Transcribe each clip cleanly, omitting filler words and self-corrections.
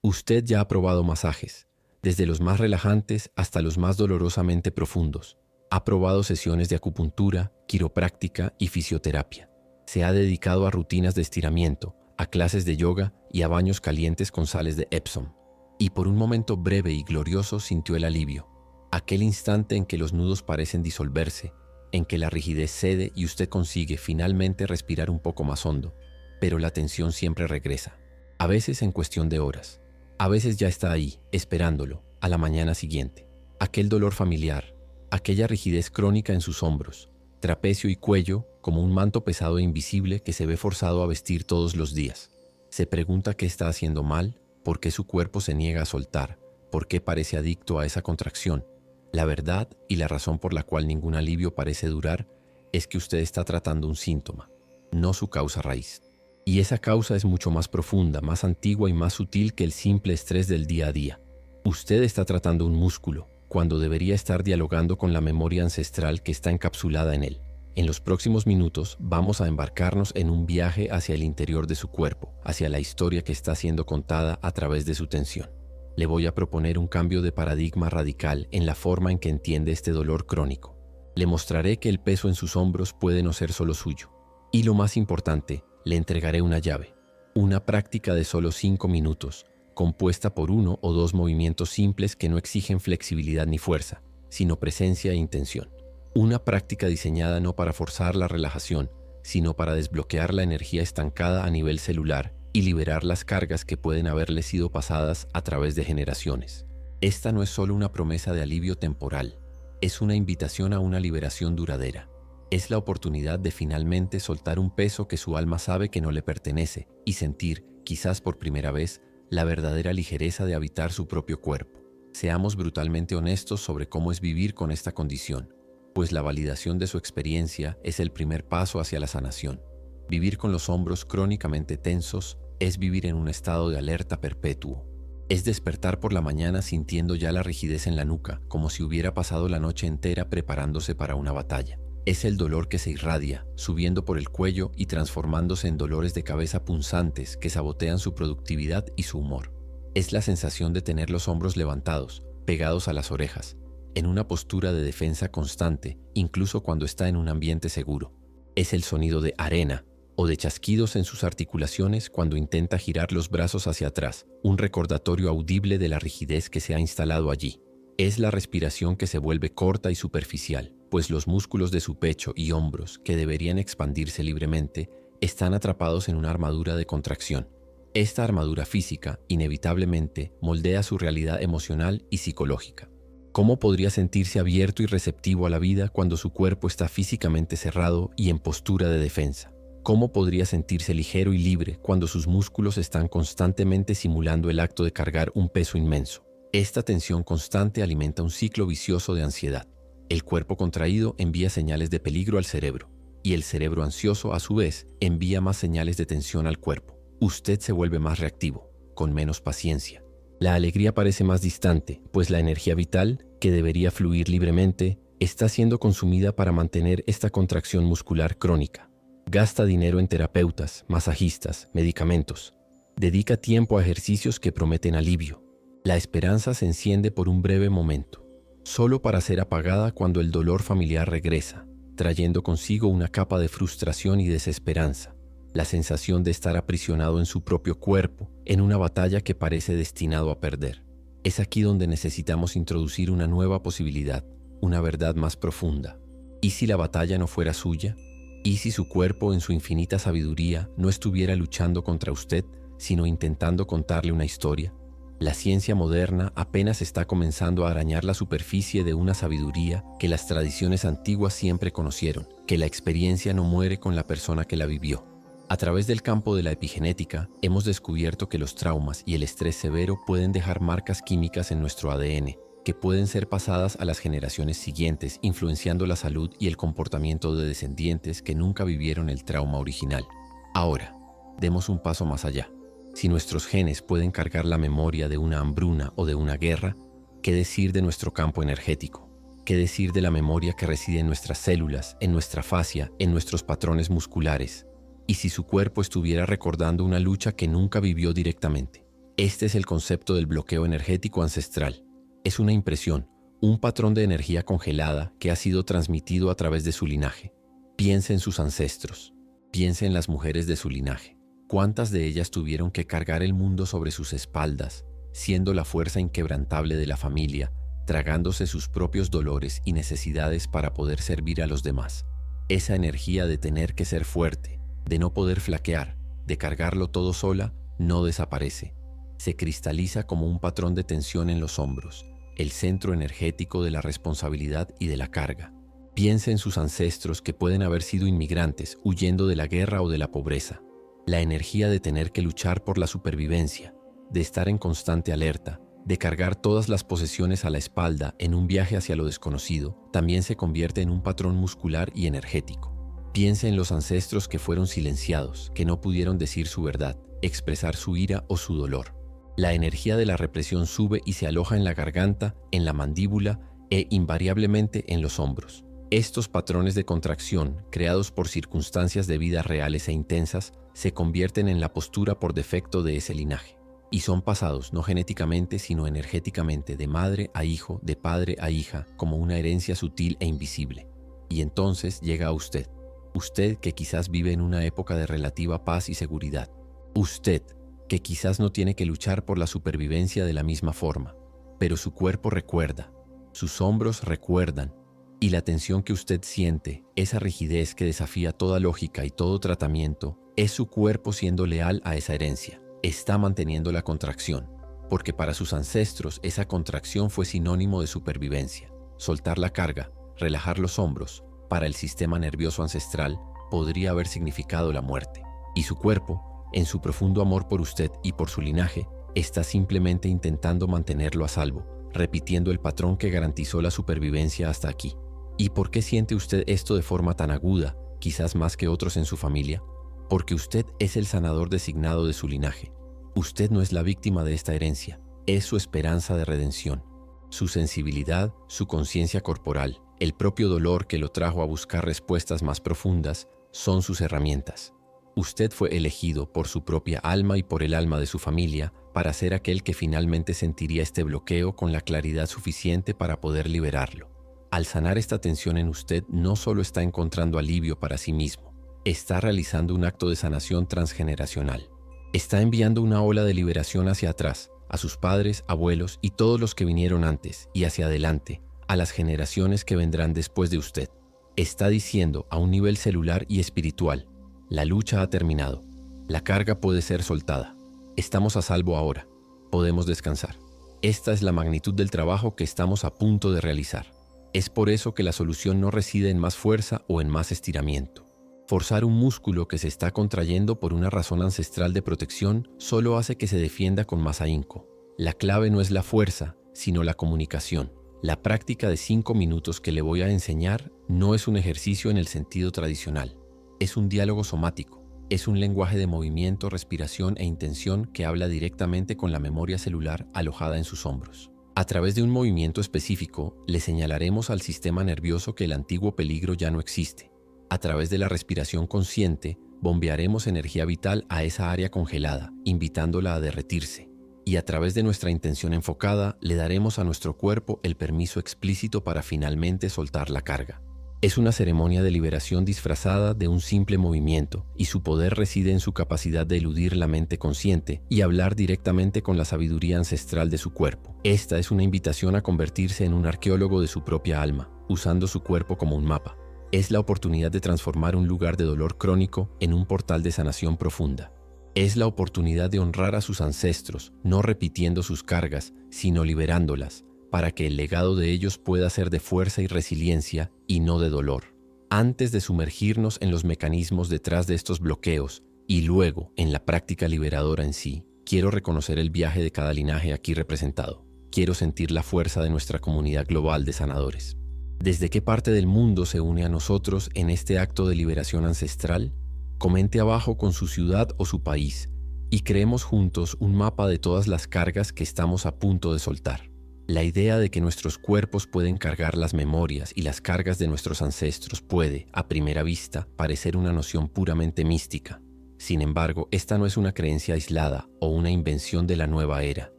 Usted ya ha probado masajes, desde los más relajantes hasta los más dolorosamente profundos. Ha probado sesiones de acupuntura, quiropráctica y fisioterapia. Se ha dedicado a rutinas de estiramiento, a clases de yoga y a baños calientes con sales de Epsom. Y por un momento breve y glorioso sintió el alivio. Aquel instante en que los nudos parecen disolverse, en que la rigidez cede y usted consigue finalmente respirar un poco más hondo. Pero la tensión siempre regresa, a veces en cuestión de horas. A veces ya está ahí, esperándolo, a la mañana siguiente. Aquel dolor familiar, aquella rigidez crónica en sus hombros, trapecio y cuello como un manto pesado e invisible que se ve forzado a vestir todos los días. Se pregunta qué está haciendo mal, por qué su cuerpo se niega a soltar, por qué parece adicto a esa contracción. La verdad y la razón por la cual ningún alivio parece durar es que usted está tratando un síntoma, no su causa raíz. Y esa causa es mucho más profunda, más antigua y más sutil que el simple estrés del día a día. Usted está tratando un músculo, cuando debería estar dialogando con la memoria ancestral que está encapsulada en él. En los próximos minutos vamos a embarcarnos en un viaje hacia el interior de su cuerpo, hacia la historia que está siendo contada a través de su tensión. Le voy a proponer un cambio de paradigma radical en la forma en que entiende este dolor crónico. Le mostraré que el peso en sus hombros puede no ser solo suyo. Y lo más importante, le entregaré una llave, una práctica de solo 5 minutos, compuesta por 1 o 2 movimientos simples que no exigen flexibilidad ni fuerza, sino presencia e intención. Una práctica diseñada no para forzar la relajación, sino para desbloquear la energía estancada a nivel celular y liberar las cargas que pueden haberle sido pasadas a través de generaciones. Esta no es solo una promesa de alivio temporal, es una invitación a una liberación duradera. Es la oportunidad de finalmente soltar un peso que su alma sabe que no le pertenece y sentir, quizás por primera vez, la verdadera ligereza de habitar su propio cuerpo. Seamos brutalmente honestos sobre cómo es vivir con esta condición, pues la validación de su experiencia es el primer paso hacia la sanación. Vivir con los hombros crónicamente tensos es vivir en un estado de alerta perpetuo. Es despertar por la mañana sintiendo ya la rigidez en la nuca, como si hubiera pasado la noche entera preparándose para una batalla. Es el dolor que se irradia, subiendo por el cuello y transformándose en dolores de cabeza punzantes que sabotean su productividad y su humor. Es la sensación de tener los hombros levantados, pegados a las orejas, en una postura de defensa constante, incluso cuando está en un ambiente seguro. Es el sonido de arena o de chasquidos en sus articulaciones cuando intenta girar los brazos hacia atrás, un recordatorio audible de la rigidez que se ha instalado allí. Es la respiración que se vuelve corta y superficial, pues los músculos de su pecho y hombros, que deberían expandirse libremente, están atrapados en una armadura de contracción. Esta armadura física, inevitablemente, moldea su realidad emocional y psicológica. ¿Cómo podría sentirse abierto y receptivo a la vida cuando su cuerpo está físicamente cerrado y en postura de defensa? ¿Cómo podría sentirse ligero y libre cuando sus músculos están constantemente simulando el acto de cargar un peso inmenso? Esta tensión constante alimenta un ciclo vicioso de ansiedad. El cuerpo contraído envía señales de peligro al cerebro, y el cerebro ansioso, a su vez, envía más señales de tensión al cuerpo. Usted se vuelve más reactivo, con menos paciencia. La alegría parece más distante, pues la energía vital, que debería fluir libremente, está siendo consumida para mantener esta contracción muscular crónica. Gasta dinero en terapeutas, masajistas, medicamentos. Dedica tiempo a ejercicios que prometen alivio. La esperanza se enciende por un breve momento, solo para ser apagada cuando el dolor familiar regresa, trayendo consigo una capa de frustración y desesperanza, la sensación de estar aprisionado en su propio cuerpo, en una batalla que parece destinado a perder. Es aquí donde necesitamos introducir una nueva posibilidad, una verdad más profunda. ¿Y si la batalla no fuera suya? ¿Y si su cuerpo en su infinita sabiduría no estuviera luchando contra usted, sino intentando contarle una historia? La ciencia moderna apenas está comenzando a arañar la superficie de una sabiduría que las tradiciones antiguas siempre conocieron, que la experiencia no muere con la persona que la vivió. A través del campo de la epigenética, hemos descubierto que los traumas y el estrés severo pueden dejar marcas químicas en nuestro ADN, que pueden ser pasadas a las generaciones siguientes, influenciando la salud y el comportamiento de descendientes que nunca vivieron el trauma original. Ahora, demos un paso más allá. Si nuestros genes pueden cargar la memoria de una hambruna o de una guerra, ¿qué decir de nuestro campo energético? ¿Qué decir de la memoria que reside en nuestras células, en nuestra fascia, en nuestros patrones musculares? ¿Y si su cuerpo estuviera recordando una lucha que nunca vivió directamente? Este es el concepto del bloqueo energético ancestral. Es una impresión, un patrón de energía congelada que ha sido transmitido a través de su linaje. Piense en sus ancestros. Piense en las mujeres de su linaje. ¿Cuántas de ellas tuvieron que cargar el mundo sobre sus espaldas, siendo la fuerza inquebrantable de la familia, tragándose sus propios dolores y necesidades para poder servir a los demás? Esa energía de tener que ser fuerte, de no poder flaquear, de cargarlo todo sola, no desaparece. Se cristaliza como un patrón de tensión en los hombros, el centro energético de la responsabilidad y de la carga. Piense en sus ancestros que pueden haber sido inmigrantes huyendo de la guerra o de la pobreza. La energía de tener que luchar por la supervivencia, de estar en constante alerta, de cargar todas las posesiones a la espalda en un viaje hacia lo desconocido, también se convierte en un patrón muscular y energético. Piense en los ancestros que fueron silenciados, que no pudieron decir su verdad, expresar su ira o su dolor. La energía de la represión sube y se aloja en la garganta, en la mandíbula e invariablemente en los hombros. Estos patrones de contracción, creados por circunstancias de vida reales e intensas, se convierten en la postura por defecto de ese linaje. Y son pasados no genéticamente, sino energéticamente, de madre a hijo, de padre a hija, como una herencia sutil e invisible. Y entonces llega a usted. Usted que quizás vive en una época de relativa paz y seguridad. Usted que quizás no tiene que luchar por la supervivencia de la misma forma. Pero su cuerpo recuerda, sus hombros recuerdan, y la tensión que usted siente, esa rigidez que desafía toda lógica y todo tratamiento, es su cuerpo siendo leal a esa herencia. Está manteniendo la contracción, porque para sus ancestros esa contracción fue sinónimo de supervivencia. Soltar la carga, relajar los hombros, para el sistema nervioso ancestral podría haber significado la muerte. Y su cuerpo, en su profundo amor por usted y por su linaje, está simplemente intentando mantenerlo a salvo, repitiendo el patrón que garantizó la supervivencia hasta aquí. ¿Y por qué siente usted esto de forma tan aguda, quizás más que otros en su familia? Porque usted es el sanador designado de su linaje. Usted no es la víctima de esta herencia, es su esperanza de redención. Su sensibilidad, su conciencia corporal, el propio dolor que lo trajo a buscar respuestas más profundas, son sus herramientas. Usted fue elegido por su propia alma y por el alma de su familia para ser aquel que finalmente sentiría este bloqueo con la claridad suficiente para poder liberarlo. Al sanar esta tensión en usted, no solo está encontrando alivio para sí mismo, está realizando un acto de sanación transgeneracional. Está enviando una ola de liberación hacia atrás, a sus padres, abuelos y todos los que vinieron antes, y hacia adelante, a las generaciones que vendrán después de usted. Está diciendo a un nivel celular y espiritual: la lucha ha terminado, la carga puede ser soltada, estamos a salvo ahora, podemos descansar. Esta es la magnitud del trabajo que estamos a punto de realizar. Es por eso que la solución no reside en más fuerza o en más estiramiento. Forzar un músculo que se está contrayendo por una razón ancestral de protección solo hace que se defienda con más ahínco. La clave no es la fuerza, sino la comunicación. La práctica de 5 minutos que le voy a enseñar no es un ejercicio en el sentido tradicional. Es un diálogo somático. Es un lenguaje de movimiento, respiración e intención que habla directamente con la memoria celular alojada en sus hombros. A través de un movimiento específico, le señalaremos al sistema nervioso que el antiguo peligro ya no existe. A través de la respiración consciente, bombearemos energía vital a esa área congelada, invitándola a derretirse. Y a través de nuestra intención enfocada, le daremos a nuestro cuerpo el permiso explícito para finalmente soltar la carga. Es una ceremonia de liberación disfrazada de un simple movimiento, y su poder reside en su capacidad de eludir la mente consciente y hablar directamente con la sabiduría ancestral de su cuerpo. Esta es una invitación a convertirse en un arqueólogo de su propia alma, usando su cuerpo como un mapa. Es la oportunidad de transformar un lugar de dolor crónico en un portal de sanación profunda. Es la oportunidad de honrar a sus ancestros, no repitiendo sus cargas, sino liberándolas, para que el legado de ellos pueda ser de fuerza y resiliencia y no de dolor. Antes de sumergirnos en los mecanismos detrás de estos bloqueos y luego en la práctica liberadora en sí, quiero reconocer el viaje de cada linaje aquí representado. Quiero sentir la fuerza de nuestra comunidad global de sanadores. ¿Desde qué parte del mundo se une a nosotros en este acto de liberación ancestral? Comente abajo con su ciudad o su país y creemos juntos un mapa de todas las cargas que estamos a punto de soltar. La idea de que nuestros cuerpos pueden cargar las memorias y las cargas de nuestros ancestros puede, a primera vista, parecer una noción puramente mística. Sin embargo, esta no es una creencia aislada o una invención de la nueva era.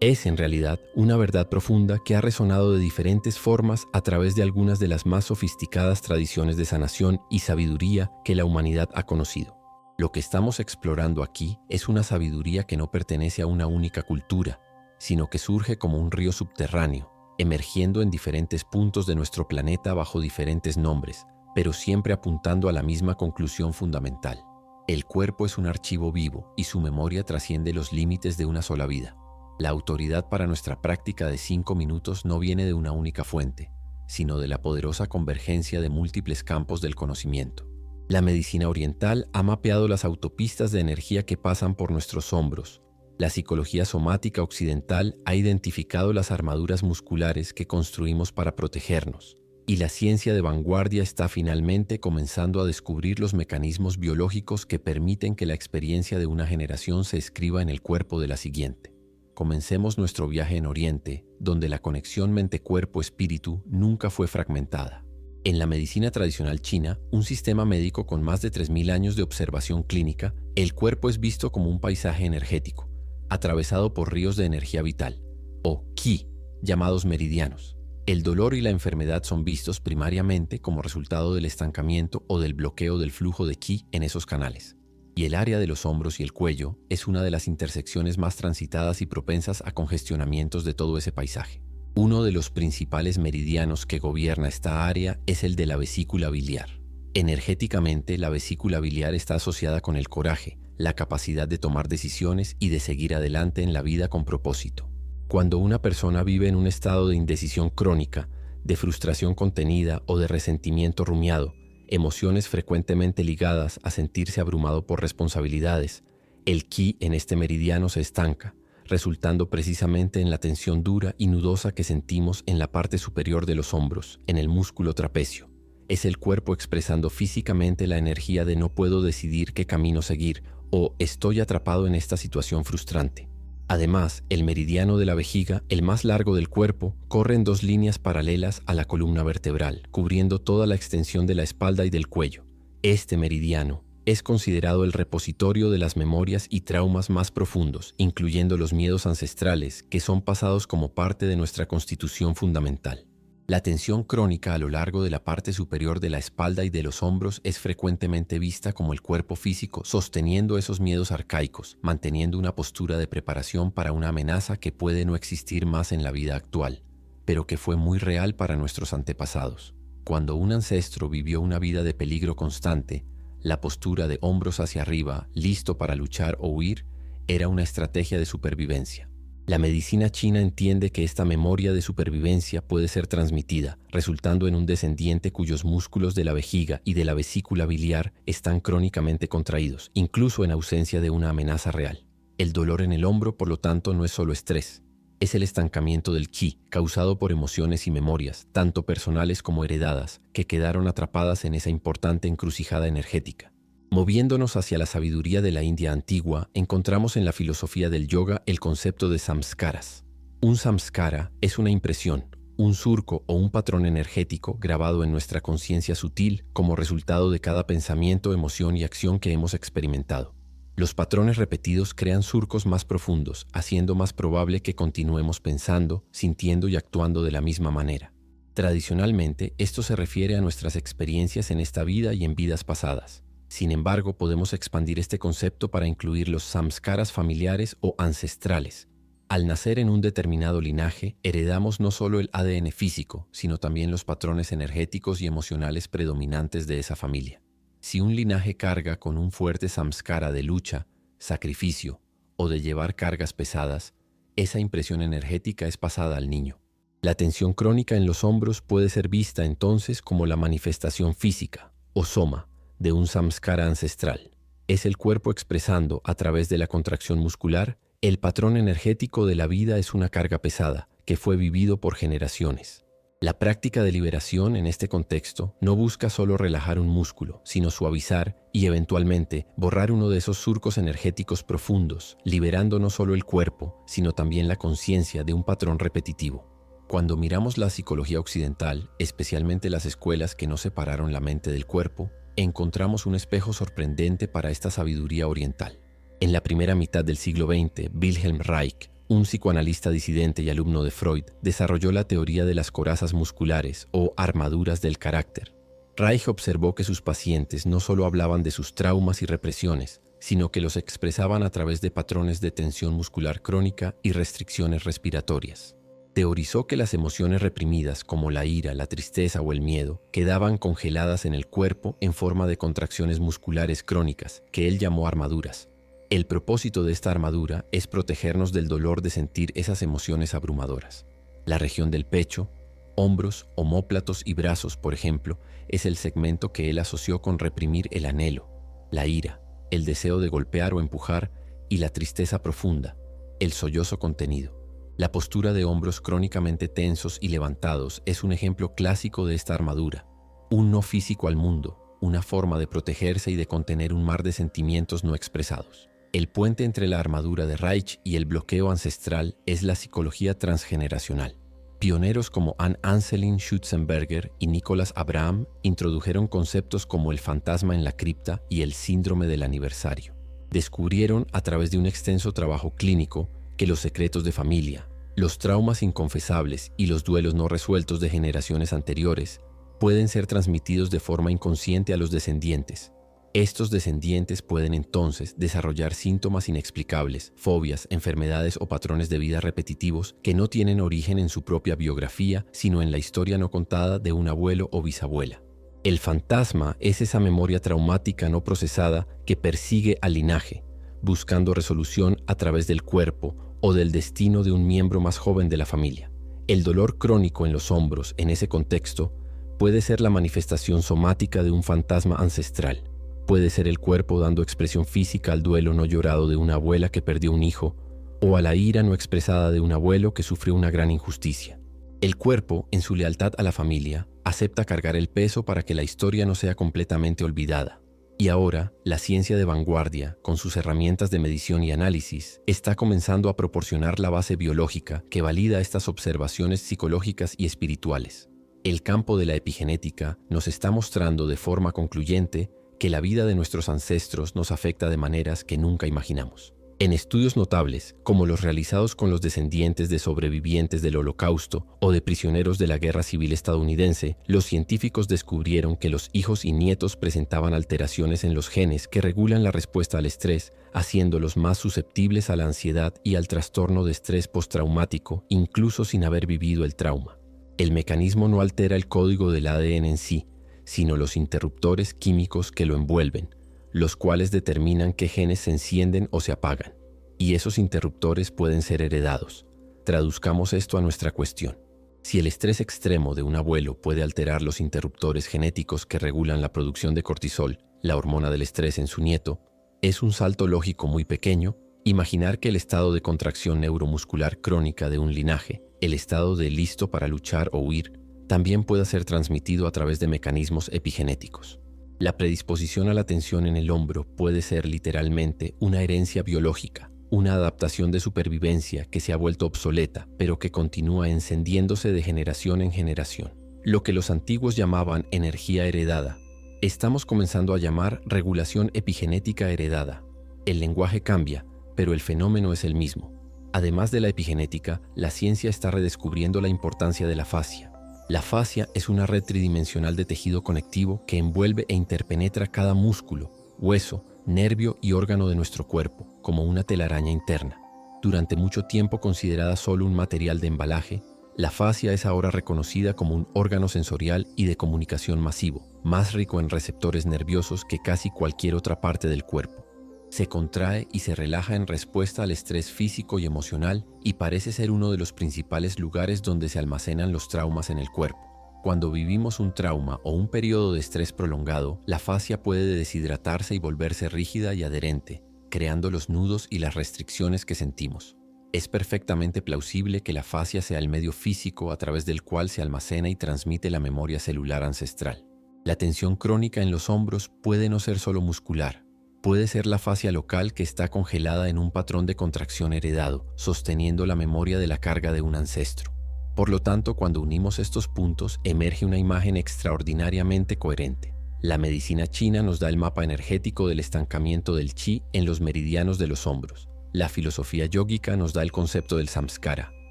Es, en realidad, una verdad profunda que ha resonado de diferentes formas a través de algunas de las más sofisticadas tradiciones de sanación y sabiduría que la humanidad ha conocido. Lo que estamos explorando aquí es una sabiduría que no pertenece a una única cultura, sino que surge como un río subterráneo, emergiendo en diferentes puntos de nuestro planeta bajo diferentes nombres, pero siempre apuntando a la misma conclusión fundamental. El cuerpo es un archivo vivo y su memoria trasciende los límites de una sola vida. La autoridad para nuestra práctica de 5 minutos no viene de una única fuente, sino de la poderosa convergencia de múltiples campos del conocimiento. La medicina oriental ha mapeado las autopistas de energía que pasan por nuestros hombros. La psicología somática occidental ha identificado las armaduras musculares que construimos para protegernos. Y la ciencia de vanguardia está finalmente comenzando a descubrir los mecanismos biológicos que permiten que la experiencia de una generación se escriba en el cuerpo de la siguiente. Comencemos nuestro viaje en Oriente, donde la conexión mente-cuerpo-espíritu nunca fue fragmentada. En la medicina tradicional china, un sistema médico con más de 3000 años de observación clínica, el cuerpo es visto como un paisaje energético, atravesado por ríos de energía vital, o qi, llamados meridianos. El dolor y la enfermedad son vistos primariamente como resultado del estancamiento o del bloqueo del flujo de qi en esos canales. Y el área de los hombros y el cuello es una de las intersecciones más transitadas y propensas a congestionamientos de todo ese paisaje. Uno de los principales meridianos que gobierna esta área es el de la vesícula biliar. Energéticamente, la vesícula biliar está asociada con el coraje, la capacidad de tomar decisiones y de seguir adelante en la vida con propósito. Cuando una persona vive en un estado de indecisión crónica, de frustración contenida o de resentimiento rumiado, emociones frecuentemente ligadas a sentirse abrumado por responsabilidades, el ki en este meridiano se estanca, resultando precisamente en la tensión dura y nudosa que sentimos en la parte superior de los hombros, en el músculo trapecio. Es el cuerpo expresando físicamente la energía de no puedo decidir qué camino seguir o estoy atrapado en esta situación frustrante. Además, el meridiano de la vejiga, el más largo del cuerpo, corre en 2 líneas paralelas a la columna vertebral, cubriendo toda la extensión de la espalda y del cuello. Este meridiano es considerado el repositorio de las memorias y traumas más profundos, incluyendo los miedos ancestrales que son pasados como parte de nuestra constitución fundamental. La tensión crónica a lo largo de la parte superior de la espalda y de los hombros es frecuentemente vista como el cuerpo físico sosteniendo esos miedos arcaicos, manteniendo una postura de preparación para una amenaza que puede no existir más en la vida actual, pero que fue muy real para nuestros antepasados. Cuando un ancestro vivió una vida de peligro constante, la postura de hombros hacia arriba, listo para luchar o huir, era una estrategia de supervivencia. La medicina china entiende que esta memoria de supervivencia puede ser transmitida, resultando en un descendiente cuyos músculos de la vejiga y de la vesícula biliar están crónicamente contraídos, incluso en ausencia de una amenaza real. El dolor en el hombro, por lo tanto, no es solo estrés. Es el estancamiento del ki, causado por emociones y memorias, tanto personales como heredadas, que quedaron atrapadas en esa importante encrucijada energética. Moviéndonos hacia la sabiduría de la India antigua, encontramos en la filosofía del yoga el concepto de samskaras. Un samskara es una impresión, un surco o un patrón energético grabado en nuestra conciencia sutil como resultado de cada pensamiento, emoción y acción que hemos experimentado. Los patrones repetidos crean surcos más profundos, haciendo más probable que continuemos pensando, sintiendo y actuando de la misma manera. Tradicionalmente, esto se refiere a nuestras experiencias en esta vida y en vidas pasadas. Sin embargo, podemos expandir este concepto para incluir los samskaras familiares o ancestrales. Al nacer en un determinado linaje, heredamos no solo el ADN físico, sino también los patrones energéticos y emocionales predominantes de esa familia. Si un linaje carga con un fuerte samskara de lucha, sacrificio o de llevar cargas pesadas, esa impresión energética es pasada al niño. La tensión crónica en los hombros puede ser vista entonces como la manifestación física, o soma, de un samskara ancestral. Es el cuerpo expresando, a través de la contracción muscular, el patrón energético de la vida es una carga pesada, que fue vivido por generaciones. La práctica de liberación en este contexto no busca solo relajar un músculo, sino suavizar y eventualmente borrar uno de esos surcos energéticos profundos, liberando no solo el cuerpo, sino también la conciencia de un patrón repetitivo. Cuando miramos la psicología occidental, especialmente las escuelas que no separaron la mente del cuerpo, encontramos un espejo sorprendente para esta sabiduría oriental. En la primera mitad del siglo XX, Wilhelm Reich, un psicoanalista disidente y alumno de Freud, desarrolló la teoría de las corazas musculares o armaduras del carácter. Reich observó que sus pacientes no solo hablaban de sus traumas y represiones, sino que los expresaban a través de patrones de tensión muscular crónica y restricciones respiratorias. Teorizó que las emociones reprimidas, como la ira, la tristeza o el miedo, quedaban congeladas en el cuerpo en forma de contracciones musculares crónicas, que él llamó armaduras. El propósito de esta armadura es protegernos del dolor de sentir esas emociones abrumadoras. La región del pecho, hombros, omóplatos y brazos, por ejemplo, es el segmento que él asoció con reprimir el anhelo, la ira, el deseo de golpear o empujar y la tristeza profunda, el sollozo contenido. La postura de hombros crónicamente tensos y levantados es un ejemplo clásico de esta armadura, un no físico al mundo, una forma de protegerse y de contener un mar de sentimientos no expresados. El puente entre la armadura de Reich y el bloqueo ancestral es la psicología transgeneracional. Pioneros como Ann Anselin Schutzenberger y Nicholas Abraham introdujeron conceptos como el fantasma en la cripta y el síndrome del aniversario. Descubrieron a través de un extenso trabajo clínico que los secretos de familia, los traumas inconfesables y los duelos no resueltos de generaciones anteriores pueden ser transmitidos de forma inconsciente a los descendientes. Estos descendientes pueden entonces desarrollar síntomas inexplicables, fobias, enfermedades o patrones de vida repetitivos que no tienen origen en su propia biografía, sino en la historia no contada de un abuelo o bisabuela. El fantasma es esa memoria traumática no procesada que persigue al linaje, buscando resolución a través del cuerpo o del destino de un miembro más joven de la familia. El dolor crónico en los hombros, en ese contexto, puede ser la manifestación somática de un fantasma ancestral. Puede ser el cuerpo dando expresión física al duelo no llorado de una abuela que perdió un hijo, o a la ira no expresada de un abuelo que sufrió una gran injusticia. El cuerpo, en su lealtad a la familia, acepta cargar el peso para que la historia no sea completamente olvidada. Y ahora, la ciencia de vanguardia, con sus herramientas de medición y análisis, está comenzando a proporcionar la base biológica que valida estas observaciones psicológicas y espirituales. El campo de la epigenética nos está mostrando de forma concluyente que la vida de nuestros ancestros nos afecta de maneras que nunca imaginamos. En estudios notables, como los realizados con los descendientes de sobrevivientes del Holocausto o de prisioneros de la Guerra Civil estadounidense, los científicos descubrieron que los hijos y nietos presentaban alteraciones en los genes que regulan la respuesta al estrés, haciéndolos más susceptibles a la ansiedad y al trastorno de estrés postraumático, incluso sin haber vivido el trauma. El mecanismo no altera el código del ADN en sí, sino los interruptores químicos que lo envuelven, los cuales determinan qué genes se encienden o se apagan. Y esos interruptores pueden ser heredados. Traduzcamos esto a nuestra cuestión. Si el estrés extremo de un abuelo puede alterar los interruptores genéticos que regulan la producción de cortisol, la hormona del estrés en su nieto, es un salto lógico muy pequeño imaginar que el estado de contracción neuromuscular crónica de un linaje, el estado de listo para luchar o huir, también pueda ser transmitido a través de mecanismos epigenéticos. La predisposición a la tensión en el hombro puede ser literalmente una herencia biológica, una adaptación de supervivencia que se ha vuelto obsoleta, pero que continúa encendiéndose de generación en generación. Lo que los antiguos llamaban energía heredada, estamos comenzando a llamar regulación epigenética heredada. El lenguaje cambia, pero el fenómeno es el mismo. Además de la epigenética, la ciencia está redescubriendo la importancia de la fascia. La fascia es una red tridimensional de tejido conectivo que envuelve e interpenetra cada músculo, hueso, nervio y órgano de nuestro cuerpo, como una telaraña interna. Durante mucho tiempo considerada solo un material de embalaje, la fascia es ahora reconocida como un órgano sensorial y de comunicación masivo, más rico en receptores nerviosos que casi cualquier otra parte del cuerpo. Se contrae y se relaja en respuesta al estrés físico y emocional y parece ser uno de los principales lugares donde se almacenan los traumas en el cuerpo. Cuando vivimos un trauma o un periodo de estrés prolongado, la fascia puede deshidratarse y volverse rígida y adherente, creando los nudos y las restricciones que sentimos. Es perfectamente plausible que la fascia sea el medio físico a través del cual se almacena y transmite la memoria celular ancestral. La tensión crónica en los hombros puede no ser solo muscular. Puede ser la fascia local que está congelada en un patrón de contracción heredado, sosteniendo la memoria de la carga de un ancestro. Por lo tanto, cuando unimos estos puntos, emerge una imagen extraordinariamente coherente. La medicina china nos da el mapa energético del estancamiento del chi en los meridianos de los hombros. La filosofía yógica nos da el concepto del samskara,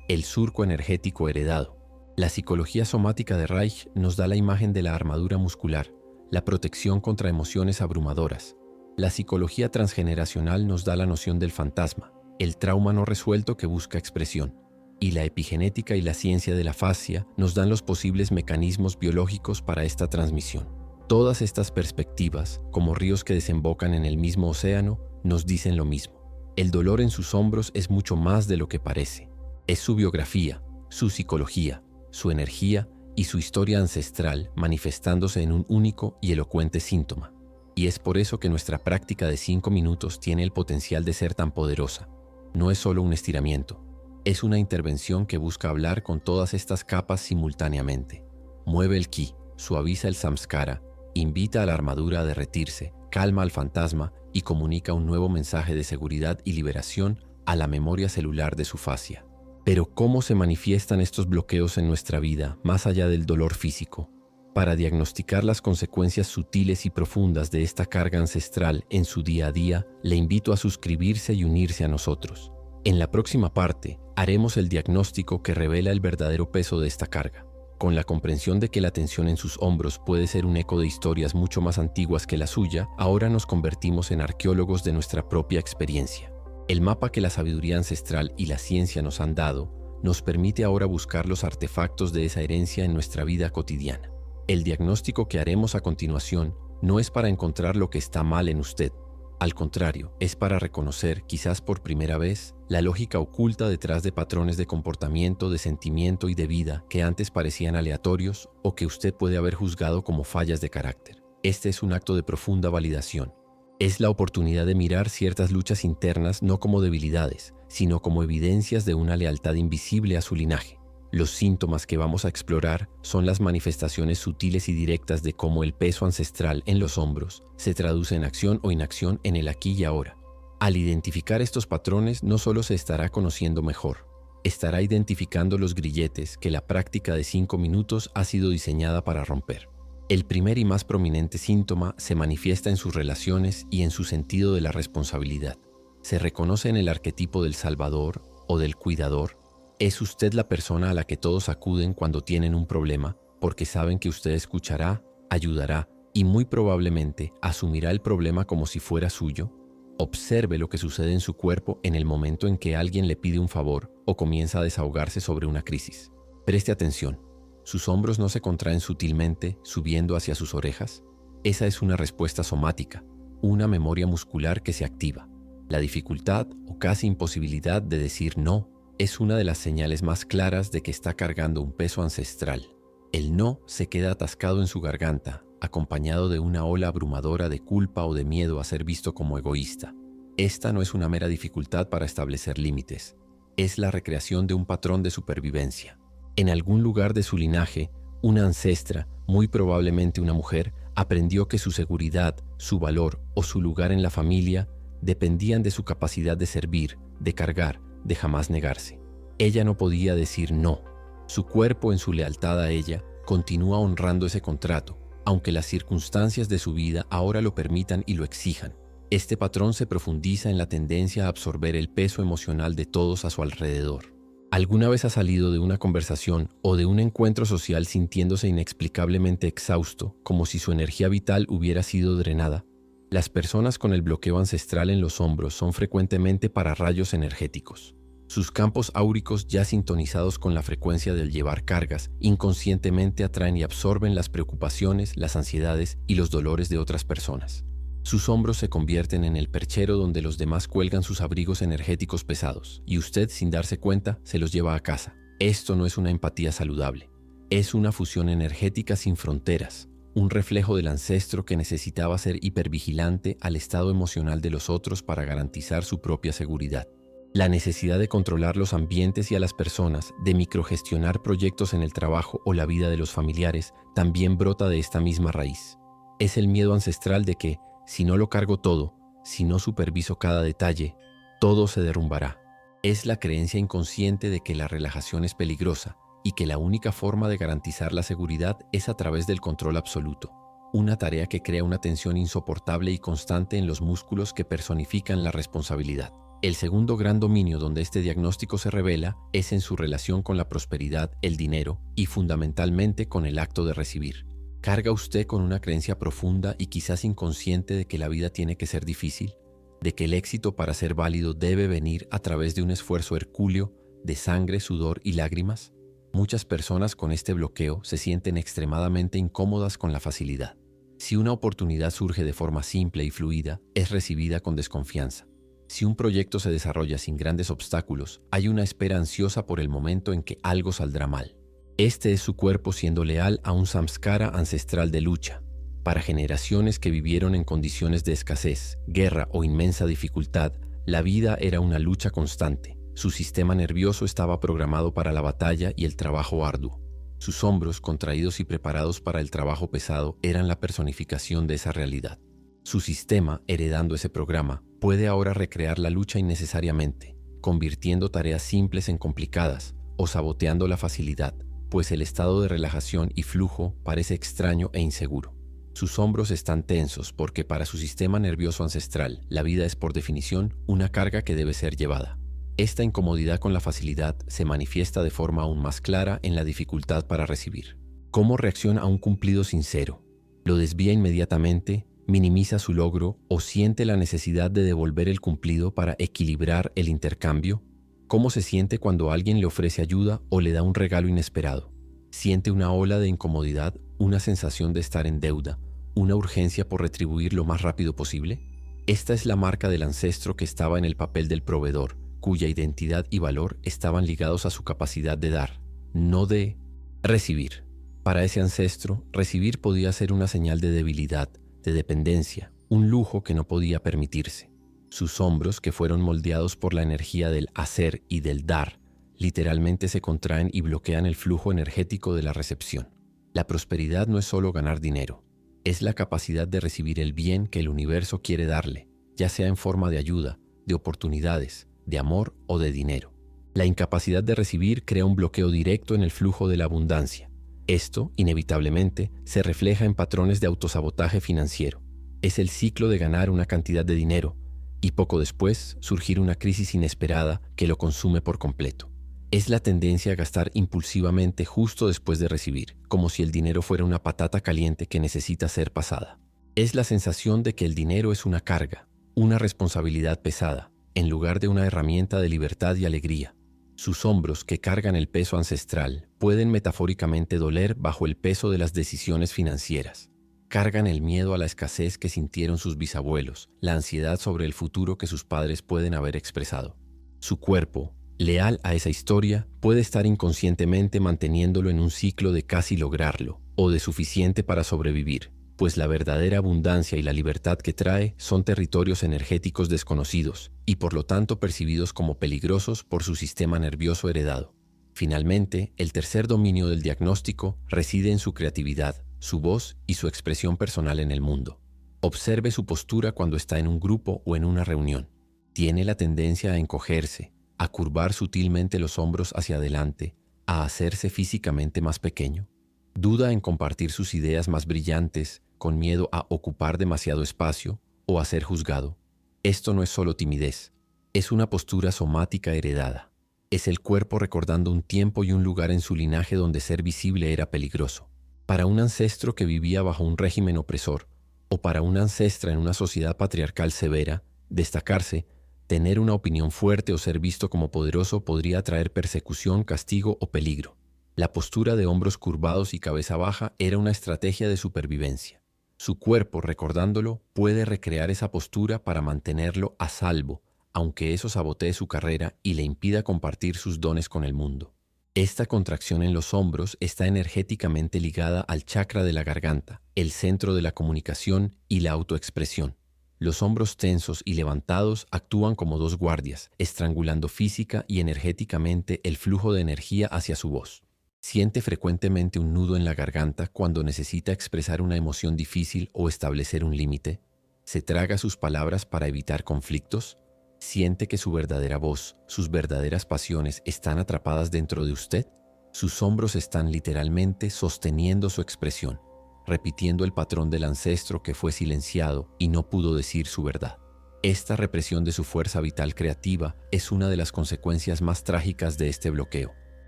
el surco energético heredado. La psicología somática de Reich nos da la imagen de la armadura muscular, la protección contra emociones abrumadoras. La psicología transgeneracional nos da la noción del fantasma, el trauma no resuelto que busca expresión. Y la epigenética y la ciencia de la fascia nos dan los posibles mecanismos biológicos para esta transmisión. Todas estas perspectivas, como ríos que desembocan en el mismo océano, nos dicen lo mismo. El dolor en sus hombros es mucho más de lo que parece. Es su biografía, su psicología, su energía y su historia ancestral manifestándose en un único y elocuente síntoma. Y es por eso que nuestra práctica de 5 minutos tiene el potencial de ser tan poderosa. No es solo un estiramiento. Es una intervención que busca hablar con todas estas capas simultáneamente. Mueve el ki, suaviza el samskara, invita a la armadura a derretirse, calma al fantasma y comunica un nuevo mensaje de seguridad y liberación a la memoria celular de su fascia. Pero ¿cómo se manifiestan estos bloqueos en nuestra vida más allá del dolor físico? Para diagnosticar las consecuencias sutiles y profundas de esta carga ancestral en su día a día, le invito a suscribirse y unirse a nosotros. En la próxima parte, haremos el diagnóstico que revela el verdadero peso de esta carga. Con la comprensión de que la tensión en sus hombros puede ser un eco de historias mucho más antiguas que la suya, ahora nos convertimos en arqueólogos de nuestra propia experiencia. El mapa que la sabiduría ancestral y la ciencia nos han dado nos permite ahora buscar los artefactos de esa herencia en nuestra vida cotidiana. El diagnóstico que haremos a continuación no es para encontrar lo que está mal en usted. Al contrario, es para reconocer, quizás por primera vez, la lógica oculta detrás de patrones de comportamiento, de sentimiento y de vida que antes parecían aleatorios o que usted puede haber juzgado como fallas de carácter. Este es un acto de profunda validación. Es la oportunidad de mirar ciertas luchas internas no como debilidades, sino como evidencias de una lealtad invisible a su linaje. Los síntomas que vamos a explorar son las manifestaciones sutiles y directas de cómo el peso ancestral en los hombros se traduce en acción o inacción en el aquí y ahora. Al identificar estos patrones, no solo se estará conociendo mejor, estará identificando los grilletes que la práctica de 5 minutos ha sido diseñada para romper. El primer y más prominente síntoma se manifiesta en sus relaciones y en su sentido de la responsabilidad. Se reconoce en el arquetipo del salvador o del cuidador. ¿Es usted la persona a la que todos acuden cuando tienen un problema porque saben que usted escuchará, ayudará y muy probablemente asumirá el problema como si fuera suyo? Observe lo que sucede en su cuerpo en el momento en que alguien le pide un favor o comienza a desahogarse sobre una crisis. Preste atención. ¿Sus hombros no se contraen sutilmente, subiendo hacia sus orejas? Esa es una respuesta somática, una memoria muscular que se activa. La dificultad o casi imposibilidad de decir no es una de las señales más claras de que está cargando un peso ancestral. El no se queda atascado en su garganta, acompañado de una ola abrumadora de culpa o de miedo a ser visto como egoísta. Esta no es una mera dificultad para establecer límites. Es la recreación de un patrón de supervivencia. En algún lugar de su linaje, una ancestra, muy probablemente una mujer, aprendió que su seguridad, su valor o su lugar en la familia dependían de su capacidad de servir, de cargar, de jamás negarse. Ella no podía decir no. Su cuerpo, en su lealtad a ella, continúa honrando ese contrato, aunque las circunstancias de su vida ahora lo permitan y lo exijan. Este patrón se profundiza en la tendencia a absorber el peso emocional de todos a su alrededor. ¿Alguna vez ha salido de una conversación o de un encuentro social sintiéndose inexplicablemente exhausto, como si su energía vital hubiera sido drenada? Las personas con el bloqueo ancestral en los hombros son frecuentemente pararrayos energéticos. Sus campos áuricos, ya sintonizados con la frecuencia del llevar cargas, inconscientemente atraen y absorben las preocupaciones, las ansiedades y los dolores de otras personas. Sus hombros se convierten en el perchero donde los demás cuelgan sus abrigos energéticos pesados, y usted, sin darse cuenta, se los lleva a casa. Esto no es una empatía saludable. Es una fusión energética sin fronteras, un reflejo del ancestro que necesitaba ser hipervigilante al estado emocional de los otros para garantizar su propia seguridad. La necesidad de controlar los ambientes y a las personas, de microgestionar proyectos en el trabajo o la vida de los familiares, también brota de esta misma raíz. Es el miedo ancestral de que, si no lo cargo todo, si no superviso cada detalle, todo se derrumbará. Es la creencia inconsciente de que la relajación es peligrosa y que la única forma de garantizar la seguridad es a través del control absoluto. una tarea que crea una tensión insoportable y constante en los músculos que personifican la responsabilidad. El segundo gran dominio donde este diagnóstico se revela es en su relación con la prosperidad, el dinero y fundamentalmente con el acto de recibir. ¿Carga usted con una creencia profunda y quizás inconsciente de que la vida tiene que ser difícil? ¿De que el éxito para ser válido debe venir a través de un esfuerzo hercúleo de sangre, sudor y lágrimas? Muchas personas con este bloqueo se sienten extremadamente incómodas con la facilidad. Si una oportunidad surge de forma simple y fluida, es recibida con desconfianza. Si un proyecto se desarrolla sin grandes obstáculos, hay una espera ansiosa por el momento en que algo saldrá mal. Este es su cuerpo siendo leal a un samskara ancestral de lucha. Para generaciones que vivieron en condiciones de escasez, guerra o inmensa dificultad, la vida era una lucha constante. Su sistema nervioso estaba programado para la batalla y el trabajo arduo. Sus hombros, contraídos y preparados para el trabajo pesado, eran la personificación de esa realidad. Su sistema, heredando ese programa, puede ahora recrear la lucha innecesariamente, convirtiendo tareas simples en complicadas o saboteando la facilidad, pues el estado de relajación y flujo parece extraño e inseguro. Sus hombros están tensos porque para su sistema nervioso ancestral, la vida es por definición una carga que debe ser llevada. Esta incomodidad con la facilidad se manifiesta de forma aún más clara en la dificultad para recibir. ¿Cómo reacciona a un cumplido sincero? ¿Lo desvía inmediatamente? ¿Minimiza su logro o siente la necesidad de devolver el cumplido para equilibrar el intercambio? ¿Cómo se siente cuando alguien le ofrece ayuda o le da un regalo inesperado? ¿Siente una ola de incomodidad, una sensación de estar en deuda, una urgencia por retribuir lo más rápido posible? Esta es la marca del ancestro que estaba en el papel del proveedor, cuya identidad y valor estaban ligados a su capacidad de dar, no de recibir. Para ese ancestro, recibir podía ser una señal de debilidad, de dependencia, un lujo que no podía permitirse. Sus hombros, que fueron moldeados por la energía del hacer y del dar, literalmente se contraen y bloquean el flujo energético de la recepción. La prosperidad no es solo ganar dinero, es la capacidad de recibir el bien que el universo quiere darle, ya sea en forma de ayuda, de oportunidades, de amor o de dinero. La incapacidad de recibir crea un bloqueo directo en el flujo de la abundancia. Esto, inevitablemente, se refleja en patrones de autosabotaje financiero. Es el ciclo de ganar una cantidad de dinero y poco después surgir una crisis inesperada que lo consume por completo. Es la tendencia a gastar impulsivamente justo después de recibir, como si el dinero fuera una patata caliente que necesita ser pasada. Es la sensación de que el dinero es una carga, una responsabilidad pesada, en lugar de una herramienta de libertad y alegría. Sus hombros, que cargan el peso ancestral, pueden metafóricamente doler bajo el peso de las decisiones financieras. Cargan el miedo a la escasez que sintieron sus bisabuelos, la ansiedad sobre el futuro que sus padres pueden haber expresado. Su cuerpo, leal a esa historia, puede estar inconscientemente manteniéndolo en un ciclo de casi lograrlo, o de suficiente para sobrevivir, pues la verdadera abundancia y la libertad que trae son territorios energéticos desconocidos y por lo tanto percibidos como peligrosos por su sistema nervioso heredado. Finalmente, el tercer dominio del diagnóstico reside en su creatividad, su voz y su expresión personal en el mundo. Observe su postura cuando está en un grupo o en una reunión. Tiene la tendencia a encogerse, a curvar sutilmente los hombros hacia adelante, a hacerse físicamente más pequeño. Duda en compartir sus ideas más brillantes, con miedo a ocupar demasiado espacio o a ser juzgado. Esto no es solo timidez, es una postura somática heredada. Es el cuerpo recordando un tiempo y un lugar en su linaje donde ser visible era peligroso. Para un ancestro que vivía bajo un régimen opresor, o para una ancestra en una sociedad patriarcal severa, destacarse, tener una opinión fuerte o ser visto como poderoso podría traer persecución, castigo o peligro. La postura de hombros curvados y cabeza baja era una estrategia de supervivencia. Su cuerpo, recordándolo, puede recrear esa postura para mantenerlo a salvo, aunque eso sabotee su carrera y le impida compartir sus dones con el mundo. Esta contracción en los hombros está energéticamente ligada al chakra de la garganta, el centro de la comunicación y la autoexpresión. Los hombros tensos y levantados actúan como dos guardias, estrangulando física y energéticamente el flujo de energía hacia su voz. Siente frecuentemente un nudo en la garganta cuando necesita expresar una emoción difícil o establecer un límite. ¿Se traga sus palabras para evitar conflictos? ¿Siente que su verdadera voz, sus verdaderas pasiones están atrapadas dentro de usted? Sus hombros están literalmente sosteniendo su expresión. repitiendo el patrón del ancestro que fue silenciado y no pudo decir su verdad. Esta represión de su fuerza vital creativa es una de las consecuencias más trágicas de este bloqueo.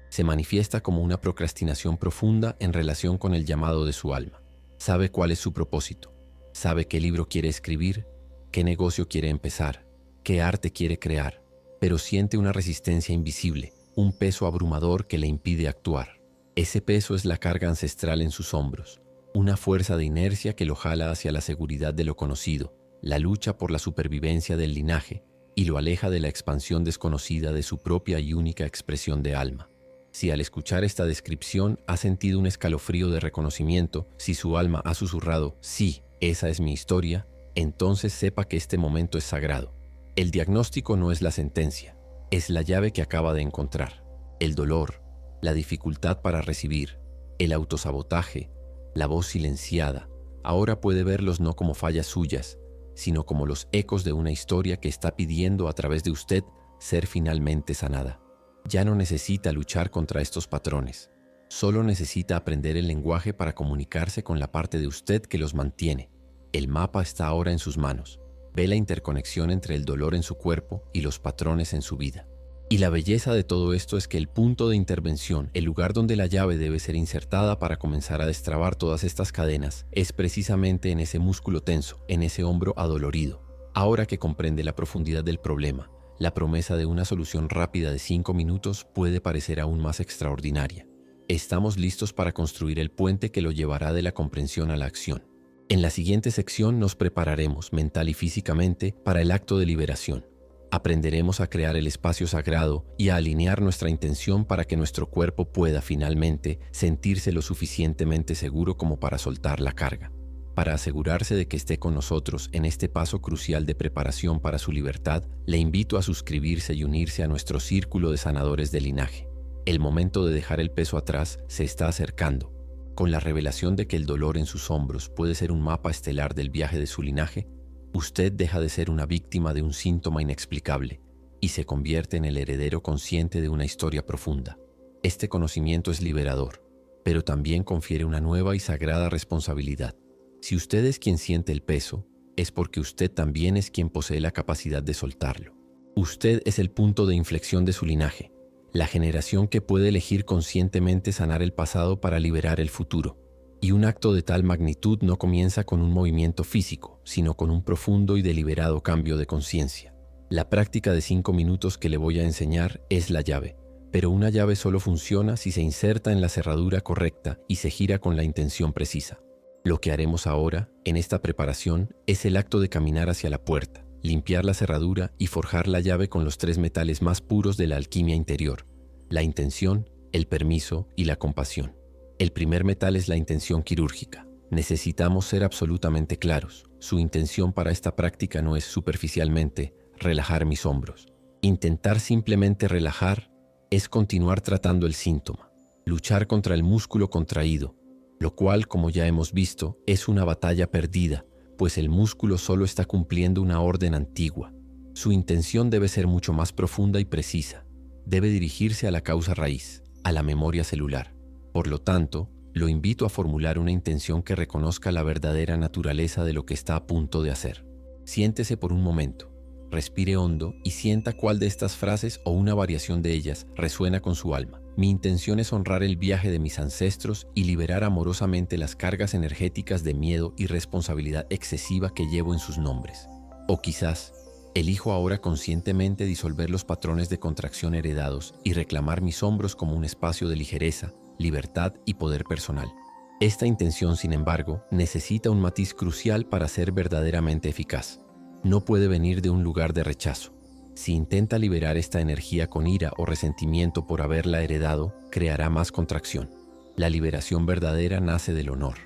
Se manifiesta como una procrastinación profunda en relación con el llamado de su alma. Sabe cuál es su propósito, sabe qué libro quiere escribir, qué negocio quiere empezar, qué arte quiere crear, pero siente una resistencia invisible, un peso abrumador que le impide actuar. Ese peso es la carga ancestral en sus hombros, una fuerza de inercia que lo jala hacia la seguridad de lo conocido, la lucha por la supervivencia del linaje y lo aleja de la expansión desconocida de su propia y única expresión de alma. Si al escuchar esta descripción ha sentido un escalofrío de reconocimiento, si su alma ha susurrado, sí, esa es mi historia, entonces sepa que este momento es sagrado. El diagnóstico no es la sentencia, es la llave que acaba de encontrar. El dolor, la dificultad para recibir, el autosabotaje, la voz silenciada, ahora puede verlos no como fallas suyas, sino como los ecos de una historia que está pidiendo a través de usted ser finalmente sanada. Ya no necesita luchar contra estos patrones, solo necesita aprender el lenguaje para comunicarse con la parte de usted que los mantiene. El mapa está ahora en sus manos. Ve la interconexión entre el dolor en su cuerpo y los patrones en su vida. Y la belleza de todo esto es que el punto de intervención, el lugar donde la llave debe ser insertada para comenzar a destrabar todas estas cadenas, es precisamente en ese músculo tenso, en ese hombro adolorido. Ahora que comprende la profundidad del problema, la promesa de una solución rápida de 5 minutos puede parecer aún más extraordinaria. Estamos listos para construir el puente que lo llevará de la comprensión a la acción. En la siguiente sección nos prepararemos mental y físicamente para el acto de liberación. Aprenderemos a crear el espacio sagrado y a alinear nuestra intención para que nuestro cuerpo pueda finalmente sentirse lo suficientemente seguro como para soltar la carga. Para asegurarse de que esté con nosotros en este paso crucial de preparación para su libertad, le invito a suscribirse y unirse a nuestro círculo de sanadores de linaje. El momento de dejar el peso atrás se está acercando. Con la revelación de que el dolor en sus hombros puede ser un mapa estelar del viaje de su linaje, usted deja de ser una víctima de un síntoma inexplicable y se convierte en el heredero consciente de una historia profunda. Este conocimiento es liberador, pero también confiere una nueva y sagrada responsabilidad. Si usted es quien siente el peso, es porque usted también es quien posee la capacidad de soltarlo. Usted es el punto de inflexión de su linaje, la generación que puede elegir conscientemente sanar el pasado para liberar el futuro. Y un acto de tal magnitud no comienza con un movimiento físico, sino con un profundo y deliberado cambio de conciencia. La práctica de 5 minutos que le voy a enseñar es la llave, pero una llave solo funciona si se inserta en la cerradura correcta y se gira con la intención precisa. Lo que haremos ahora, en esta preparación, es el acto de caminar hacia la puerta, limpiar la cerradura y forjar la llave con los 3 metales más puros de la alquimia interior: la intención, el permiso y la compasión. El primer metal es la intención quirúrgica. Necesitamos ser absolutamente claros. Su intención para esta práctica no es superficialmente relajar mis hombros. Intentar simplemente relajar es continuar tratando el síntoma, luchar contra el músculo contraído, lo cual, como ya hemos visto, es una batalla perdida, pues el músculo solo está cumpliendo una orden antigua. Su intención debe ser mucho más profunda y precisa. Debe dirigirse a la causa raíz, a la memoria celular. Por lo tanto, lo invito a formular una intención que reconozca la verdadera naturaleza de lo que está a punto de hacer. Siéntese por un momento, respire hondo y sienta cuál de estas frases o una variación de ellas resuena con su alma. Mi intención es honrar el viaje de mis ancestros y liberar amorosamente las cargas energéticas de miedo y responsabilidad excesiva que llevo en sus nombres. O quizás, elijo ahora conscientemente disolver los patrones de contracción heredados y reclamar mis hombros como un espacio de ligereza, libertad y poder personal. Esta intención, sin embargo, necesita un matiz crucial para ser verdaderamente eficaz. No puede venir de un lugar de rechazo. Si intenta liberar esta energía con ira o resentimiento por haberla heredado, creará más contracción. La liberación verdadera nace del honor.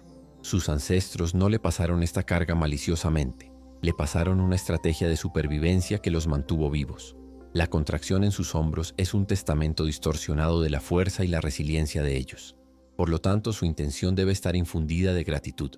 Sus ancestros no le pasaron esta carga maliciosamente. Le pasaron una estrategia de supervivencia que los mantuvo vivos. La contracción en sus hombros es un testamento distorsionado de la fuerza y la resiliencia de ellos. Por lo tanto, su intención debe estar infundida de gratitud.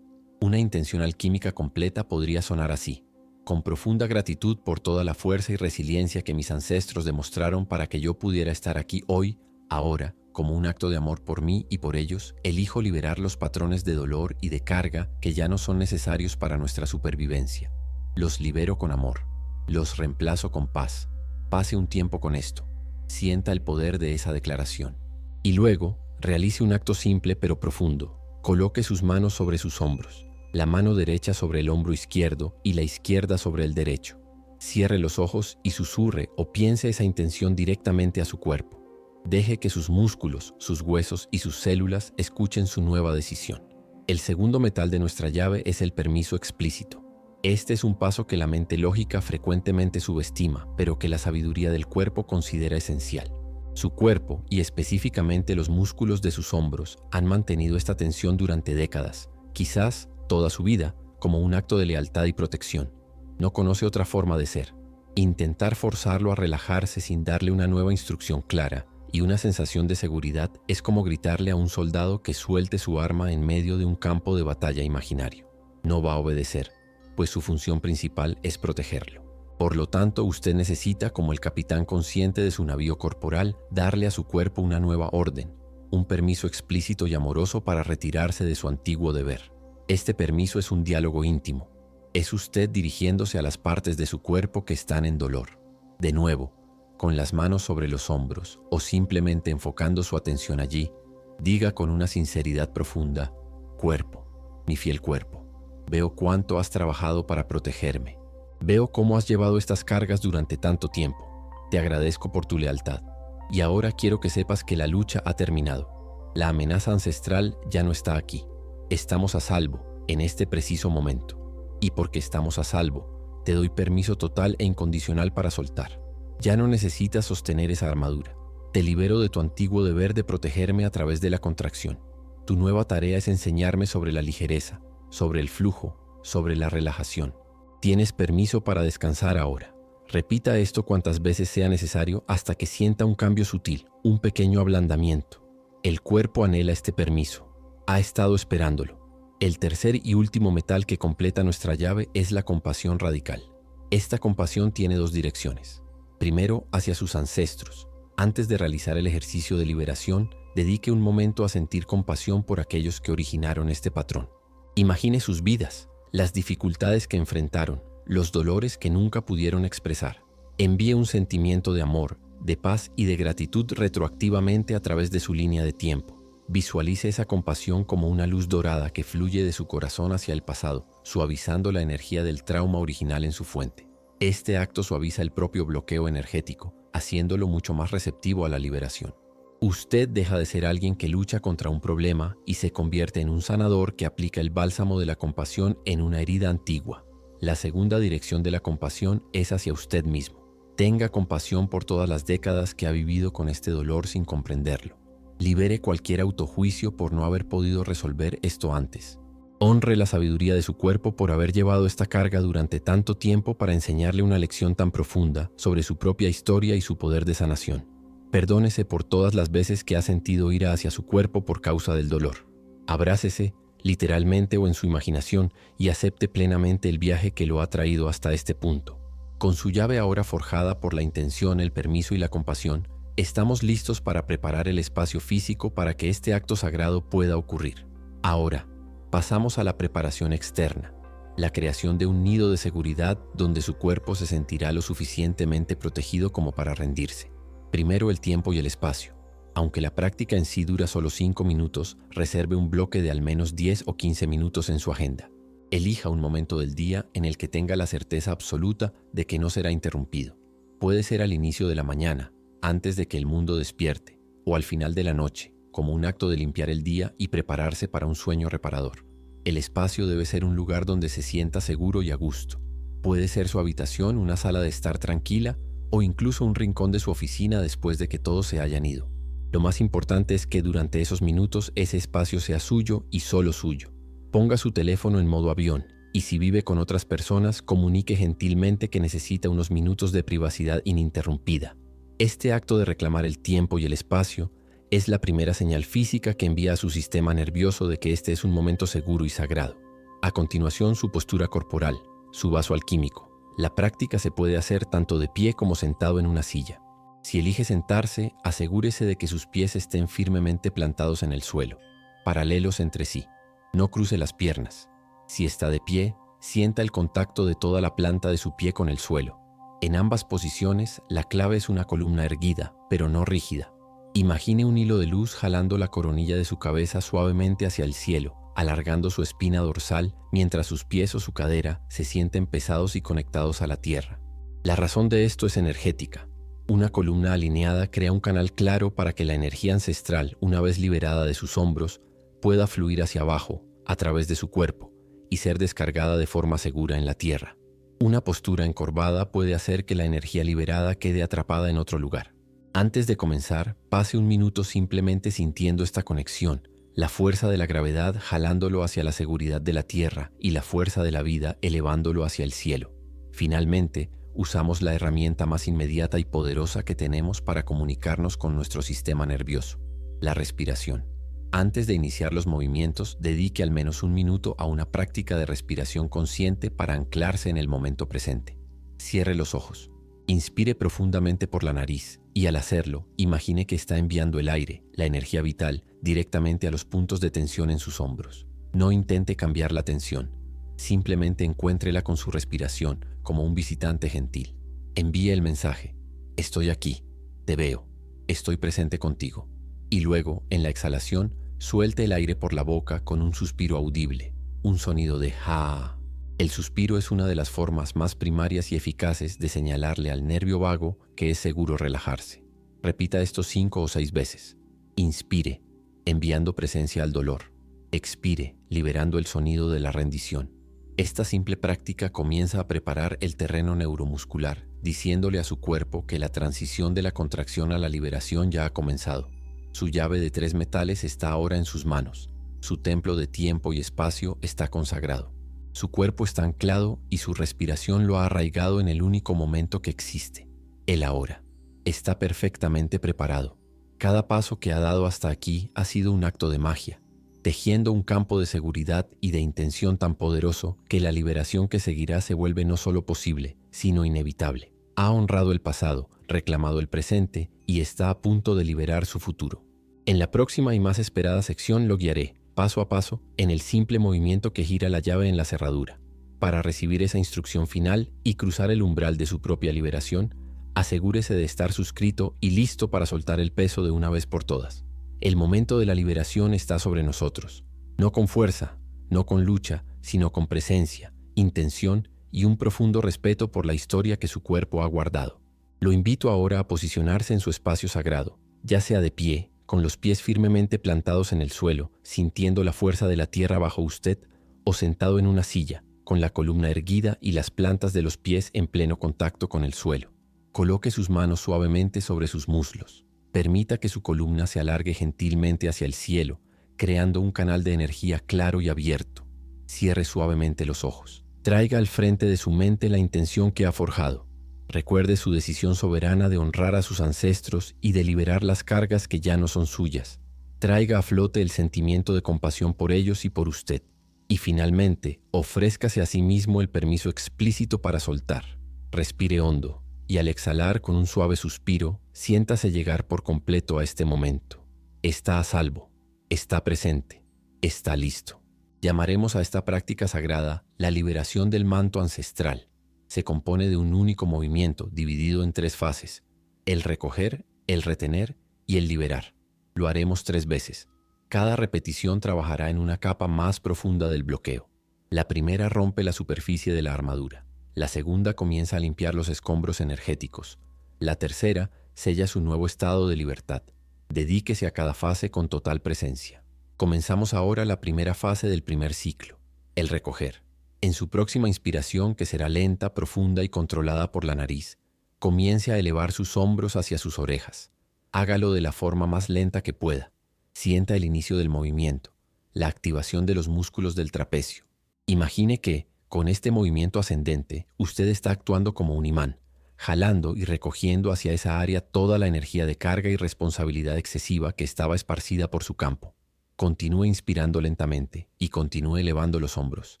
Una intención alquímica completa podría sonar así: con profunda gratitud por toda la fuerza y resiliencia que mis ancestros demostraron para que yo pudiera estar aquí hoy, ahora, Como un acto de amor por mí y por ellos, elijo liberar los patrones de dolor y de carga que ya no son necesarios para nuestra supervivencia. Los libero con amor. Los reemplazo con paz. Pase un tiempo con esto. Sienta el poder de esa declaración. Y luego, realice un acto simple pero profundo. Coloque sus manos sobre sus hombros, la mano derecha sobre el hombro izquierdo y la izquierda sobre el derecho. Cierre los ojos y susurre o piense esa intención directamente a su cuerpo. Deje que sus músculos, sus huesos y sus células escuchen su nueva decisión. El segundo metal de nuestra llave es el permiso explícito. Este es un paso que la mente lógica frecuentemente subestima, pero que la sabiduría del cuerpo considera esencial. Su cuerpo, y específicamente los músculos de sus hombros, han mantenido esta tensión durante décadas, quizás toda su vida, como un acto de lealtad y protección. No conoce otra forma de ser. Intentar forzarlo a relajarse sin darle una nueva instrucción clara y una sensación de seguridad es como gritarle a un soldado que suelte su arma en medio de un campo de batalla imaginario. No va a obedecer, pues su función principal es protegerlo. Por lo tanto, usted necesita, como el capitán consciente de su navío corporal, darle a su cuerpo una nueva orden, un permiso explícito y amoroso para retirarse de su antiguo deber. Este permiso es un diálogo íntimo. Es usted dirigiéndose a las partes de su cuerpo que están en dolor. De nuevo, con las manos sobre los hombros o simplemente enfocando su atención allí, diga con una sinceridad profunda: cuerpo, mi fiel cuerpo, veo cuánto has trabajado para protegerme. Veo cómo has llevado estas cargas durante tanto tiempo. Te agradezco por tu lealtad. Y ahora quiero que sepas que la lucha ha terminado. La amenaza ancestral ya no está aquí. Estamos a salvo en este preciso momento. Y porque estamos a salvo, te doy permiso total e incondicional para soltar. Ya no necesitas sostener esa armadura. Te libero de tu antiguo deber de protegerme a través de la contracción. Tu nueva tarea es enseñarme sobre la ligereza, sobre el flujo, sobre la relajación. Tienes permiso para descansar ahora. Repita esto cuantas veces sea necesario hasta que sienta un cambio sutil, un pequeño ablandamiento. El cuerpo anhela este permiso. Ha estado esperándolo. El tercer y último metal que completa nuestra llave es la compasión radical. Esta compasión tiene dos direcciones. Primero, hacia sus ancestros. Antes de realizar el ejercicio de liberación, dedique un momento a sentir compasión por aquellos que originaron este patrón. Imagine sus vidas, las dificultades que enfrentaron, los dolores que nunca pudieron expresar. Envíe un sentimiento de amor, de paz y de gratitud retroactivamente a través de su línea de tiempo. Visualice esa compasión como una luz dorada que fluye de su corazón hacia el pasado, suavizando la energía del trauma original en su fuente. Este acto suaviza el propio bloqueo energético, haciéndolo mucho más receptivo a la liberación. Usted deja de ser alguien que lucha contra un problema y se convierte en un sanador que aplica el bálsamo de la compasión en una herida antigua. La segunda dirección de la compasión es hacia usted mismo. Tenga compasión por todas las décadas que ha vivido con este dolor sin comprenderlo. Libere cualquier autojuicio por no haber podido resolver esto antes. Honre la sabiduría de su cuerpo por haber llevado esta carga durante tanto tiempo para enseñarle una lección tan profunda sobre su propia historia y su poder de sanación. Perdónese por todas las veces que ha sentido ira hacia su cuerpo por causa del dolor. Abrácese, literalmente o en su imaginación, y acepte plenamente el viaje que lo ha traído hasta este punto. Con su llave ahora forjada por la intención, el permiso y la compasión, estamos listos para preparar el espacio físico para que este acto sagrado pueda ocurrir. Ahora, pasamos a la preparación externa, la creación de un nido de seguridad donde su cuerpo se sentirá lo suficientemente protegido como para rendirse. Primero, el tiempo y el espacio. Aunque la práctica en sí dura solo 5 minutos, reserve un bloque de al menos 10 o 15 minutos en su agenda. Elija un momento del día en el que tenga la certeza absoluta de que no será interrumpido. Puede ser al inicio de la mañana, antes de que el mundo despierte, o al final de la noche, como un acto de limpiar el día y prepararse para un sueño reparador. El espacio debe ser un lugar donde se sienta seguro y a gusto. Puede ser su habitación, una sala de estar tranquila, o incluso un rincón de su oficina después de que todos se hayan ido. Lo más importante es que durante esos minutos ese espacio sea suyo y solo suyo. Ponga su teléfono en modo avión y si vive con otras personas, comunique gentilmente que necesita unos minutos de privacidad ininterrumpida. Este acto de reclamar el tiempo y el espacio es la primera señal física que envía a su sistema nervioso de que este es un momento seguro y sagrado. A continuación, su postura corporal, su vaso alquímico. La práctica se puede hacer tanto de pie como sentado en una silla. Si elige sentarse, asegúrese de que sus pies estén firmemente plantados en el suelo, paralelos entre sí. No cruce las piernas. Si está de pie, sienta el contacto de toda la planta de su pie con el suelo. En ambas posiciones, la clave es una columna erguida, pero no rígida. Imagine un hilo de luz jalando la coronilla de su cabeza suavemente hacia el cielo, alargando su espina dorsal mientras sus pies o su cadera se sienten pesados y conectados a la tierra. La razón de esto es energética. Una columna alineada crea un canal claro para que la energía ancestral, una vez liberada de sus hombros, pueda fluir hacia abajo, a través de su cuerpo, y ser descargada de forma segura en la tierra. Una postura encorvada puede hacer que la energía liberada quede atrapada en otro lugar. Antes de comenzar, pase un minuto simplemente sintiendo esta conexión, la fuerza de la gravedad jalándolo hacia la seguridad de la tierra y la fuerza de la vida elevándolo hacia el cielo. Finalmente, usamos la herramienta más inmediata y poderosa que tenemos para comunicarnos con nuestro sistema nervioso, la respiración. Antes de iniciar los movimientos, dedique al menos un minuto a una práctica de respiración consciente para anclarse en el momento presente. Cierre los ojos. Inspire profundamente por la nariz y al hacerlo, imagine que está enviando el aire, la energía vital, directamente a los puntos de tensión en sus hombros. No intente cambiar la tensión. Simplemente encuéntrela con su respiración, como un visitante gentil. Envíe el mensaje: estoy aquí, te veo, estoy presente contigo. Y luego, en la exhalación, suelte el aire por la boca con un suspiro audible, un sonido de ja. El suspiro es una de las formas más primarias y eficaces de señalarle al nervio vago que es seguro relajarse. Repita esto 5 o 6 veces. Inspire, enviando presencia al dolor. Expire, liberando el sonido de la rendición. Esta simple práctica comienza a preparar el terreno neuromuscular, diciéndole a su cuerpo que la transición de la contracción a la liberación ya ha comenzado. Su llave de 3 metales está ahora en sus manos. Su templo de tiempo y espacio está consagrado. Su cuerpo está anclado y su respiración lo ha arraigado en el único momento que existe, el ahora. Está perfectamente preparado. Cada paso que ha dado hasta aquí ha sido un acto de magia, tejiendo un campo de seguridad y de intención tan poderoso que la liberación que seguirá se vuelve no solo posible, sino inevitable. Ha honrado el pasado, reclamado el presente y está a punto de liberar su futuro. En la próxima y más esperada sección lo guiaré, paso a paso, en el simple movimiento que gira la llave en la cerradura. Para recibir esa instrucción final y cruzar el umbral de su propia liberación, asegúrese de estar suscrito y listo para soltar el peso de una vez por todas. El momento de la liberación está sobre nosotros, no con fuerza, no con lucha, sino con presencia, intención y un profundo respeto por la historia que su cuerpo ha guardado. Lo invito ahora a posicionarse en su espacio sagrado, ya sea de pie, con los pies firmemente plantados en el suelo, sintiendo la fuerza de la tierra bajo usted, o sentado en una silla, con la columna erguida y las plantas de los pies en pleno contacto con el suelo. Coloque sus manos suavemente sobre sus muslos. Permita que su columna se alargue gentilmente hacia el cielo, creando un canal de energía claro y abierto. Cierre suavemente los ojos. Traiga al frente de su mente la intención que ha forjado. Recuerde su decisión soberana de honrar a sus ancestros y de liberar las cargas que ya no son suyas. Traiga a flote el sentimiento de compasión por ellos y por usted. Y finalmente, ofrézcase a sí mismo el permiso explícito para soltar. Respire hondo y al exhalar con un suave suspiro, siéntase llegar por completo a este momento. Está a salvo, está presente, está listo. Llamaremos a esta práctica sagrada la liberación del manto ancestral. Se compone de un único movimiento dividido en 3 fases: el recoger, el retener y el liberar. Lo haremos 3 veces. Cada repetición trabajará en una capa más profunda del bloqueo. La primera rompe la superficie de la armadura. La segunda comienza a limpiar los escombros energéticos. La tercera sella su nuevo estado de libertad. Dedíquese a cada fase con total presencia. Comenzamos ahora la primera fase del primer ciclo, el recoger. En su próxima inspiración, que será lenta, profunda y controlada por la nariz, comience a elevar sus hombros hacia sus orejas. Hágalo de la forma más lenta que pueda. Sienta el inicio del movimiento, la activación de los músculos del trapecio. Imagine que, con este movimiento ascendente, usted está actuando como un imán, jalando y recogiendo hacia esa área toda la energía de carga y responsabilidad excesiva que estaba esparcida por su campo. Continúe inspirando lentamente y continúe elevando los hombros.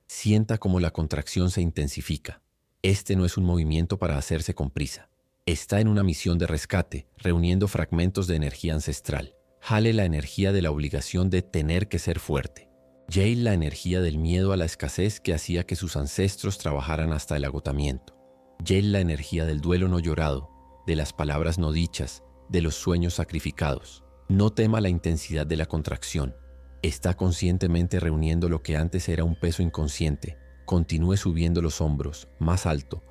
Sienta cómo la contracción se intensifica. Este no es un movimiento para hacerse con prisa. Está en una misión de rescate, reuniendo fragmentos de energía ancestral. Hale la energía de la obligación de tener que ser fuerte. Yale la energía del miedo a la escasez que hacía que sus ancestros trabajaran hasta el agotamiento. Yale la energía del duelo no llorado, de las palabras no dichas, de los sueños sacrificados. No tema la intensidad de la contracción. Está conscientemente reuniendo lo que antes era un peso inconsciente. Continúe subiendo los hombros, más alto,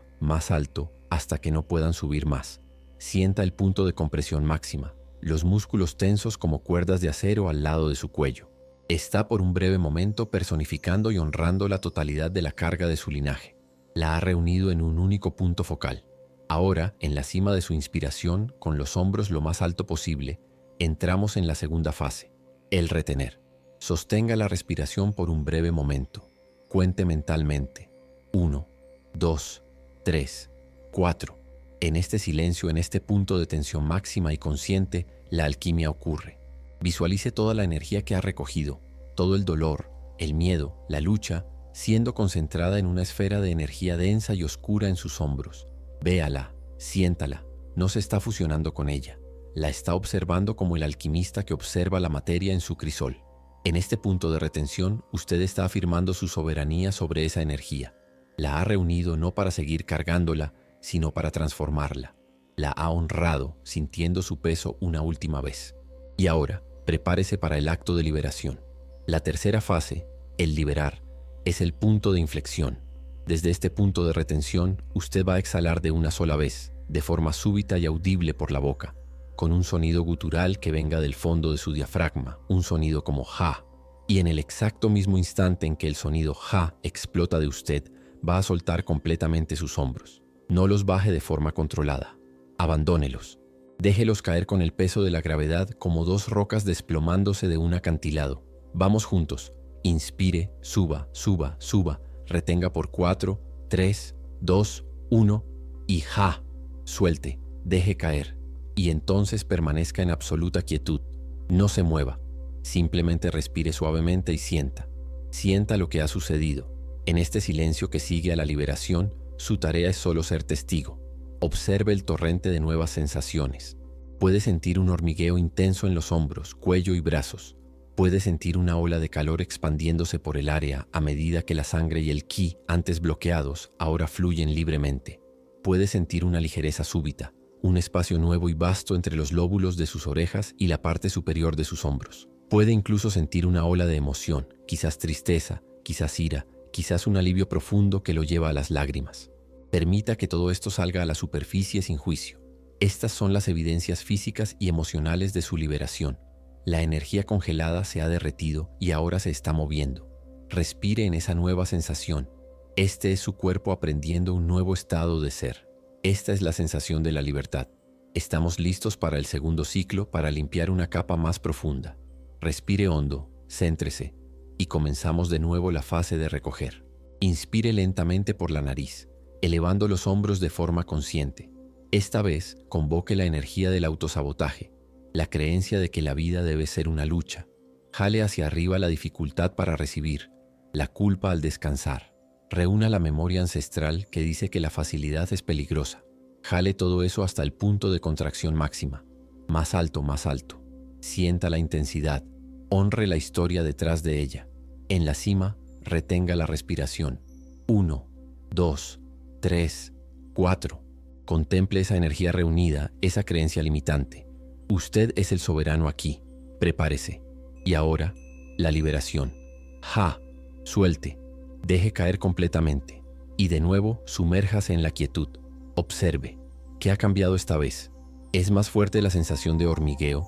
hasta que no puedan subir más. Sienta el punto de compresión máxima, los músculos tensos como cuerdas de acero al lado de su cuello. Está por un breve momento personificando y honrando la totalidad de la carga de su linaje. La ha reunido en un único punto focal. Ahora, en la cima de su inspiración, con los hombros lo más alto posible, entramos en la segunda fase, el retener. Sostenga la respiración por un breve momento. Cuente mentalmente. 1, 2, 3, 4. En este silencio, en este punto de tensión máxima y consciente, la alquimia ocurre. Visualice toda la energía que ha recogido, todo el dolor, el miedo, la lucha, siendo concentrada en una esfera de energía densa y oscura en sus hombros. Véala, siéntala, no se está fusionando con ella. La está observando como el alquimista que observa la materia en su crisol. En este punto de retención, usted está afirmando su soberanía sobre esa energía. La ha reunido no para seguir cargándola, sino para transformarla. La ha honrado, sintiendo su peso una última vez. Y ahora, prepárese para el acto de liberación. La tercera fase, el liberar, es el punto de inflexión. Desde este punto de retención, usted va a exhalar de una sola vez, de forma súbita y audible por la boca, con un sonido gutural que venga del fondo de su diafragma, un sonido como ja. Y en el exacto mismo instante en que el sonido ja explota de usted, va a soltar completamente sus hombros. No los baje de forma controlada. Abandónelos. Déjelos caer con el peso de la gravedad como dos rocas desplomándose de un acantilado. Vamos juntos. Inspire, suba, suba, suba. Retenga por 4, 3, 2, 1 y ja. Suelte, deje caer. Y entonces permanezca en absoluta quietud. No se mueva. Simplemente respire suavemente y sienta. Sienta lo que ha sucedido. En este silencio que sigue a la liberación, su tarea es solo ser testigo. Observe el torrente de nuevas sensaciones. Puede sentir un hormigueo intenso en los hombros, cuello y brazos. Puede sentir una ola de calor expandiéndose por el área a medida que la sangre y el ki, antes bloqueados, ahora fluyen libremente. Puede sentir una ligereza súbita, un espacio nuevo y vasto entre los lóbulos de sus orejas y la parte superior de sus hombros. Puede incluso sentir una ola de emoción, quizás tristeza, quizás ira, quizás un alivio profundo que lo lleva a las lágrimas. Permita que todo esto salga a la superficie sin juicio. Estas son las evidencias físicas y emocionales de su liberación. La energía congelada se ha derretido y ahora se está moviendo. Respire en esa nueva sensación. Este es su cuerpo aprendiendo un nuevo estado de ser. Esta es la sensación de la libertad. Estamos listos para el segundo ciclo para limpiar una capa más profunda. Respire hondo, céntrese y comenzamos de nuevo la fase de recoger. Inspire lentamente por la nariz, elevando los hombros de forma consciente. Esta vez, convoque la energía del autosabotaje, la creencia de que la vida debe ser una lucha. Jale hacia arriba la dificultad para recibir, la culpa al descansar. Reúna la memoria ancestral que dice que la facilidad es peligrosa. Jale todo eso hasta el punto de contracción máxima. Más alto, más alto. Sienta la intensidad. Honre la historia detrás de ella. En la cima, retenga la respiración. 1, 2, 3, 4. Contemple esa energía reunida, esa creencia limitante. Usted es el soberano aquí. Prepárese. Y ahora, la liberación. Ja. Suelte. Deje caer completamente. Y de nuevo, sumérjase en la quietud. Observe. ¿Qué ha cambiado esta vez? ¿Es más fuerte la sensación de hormigueo?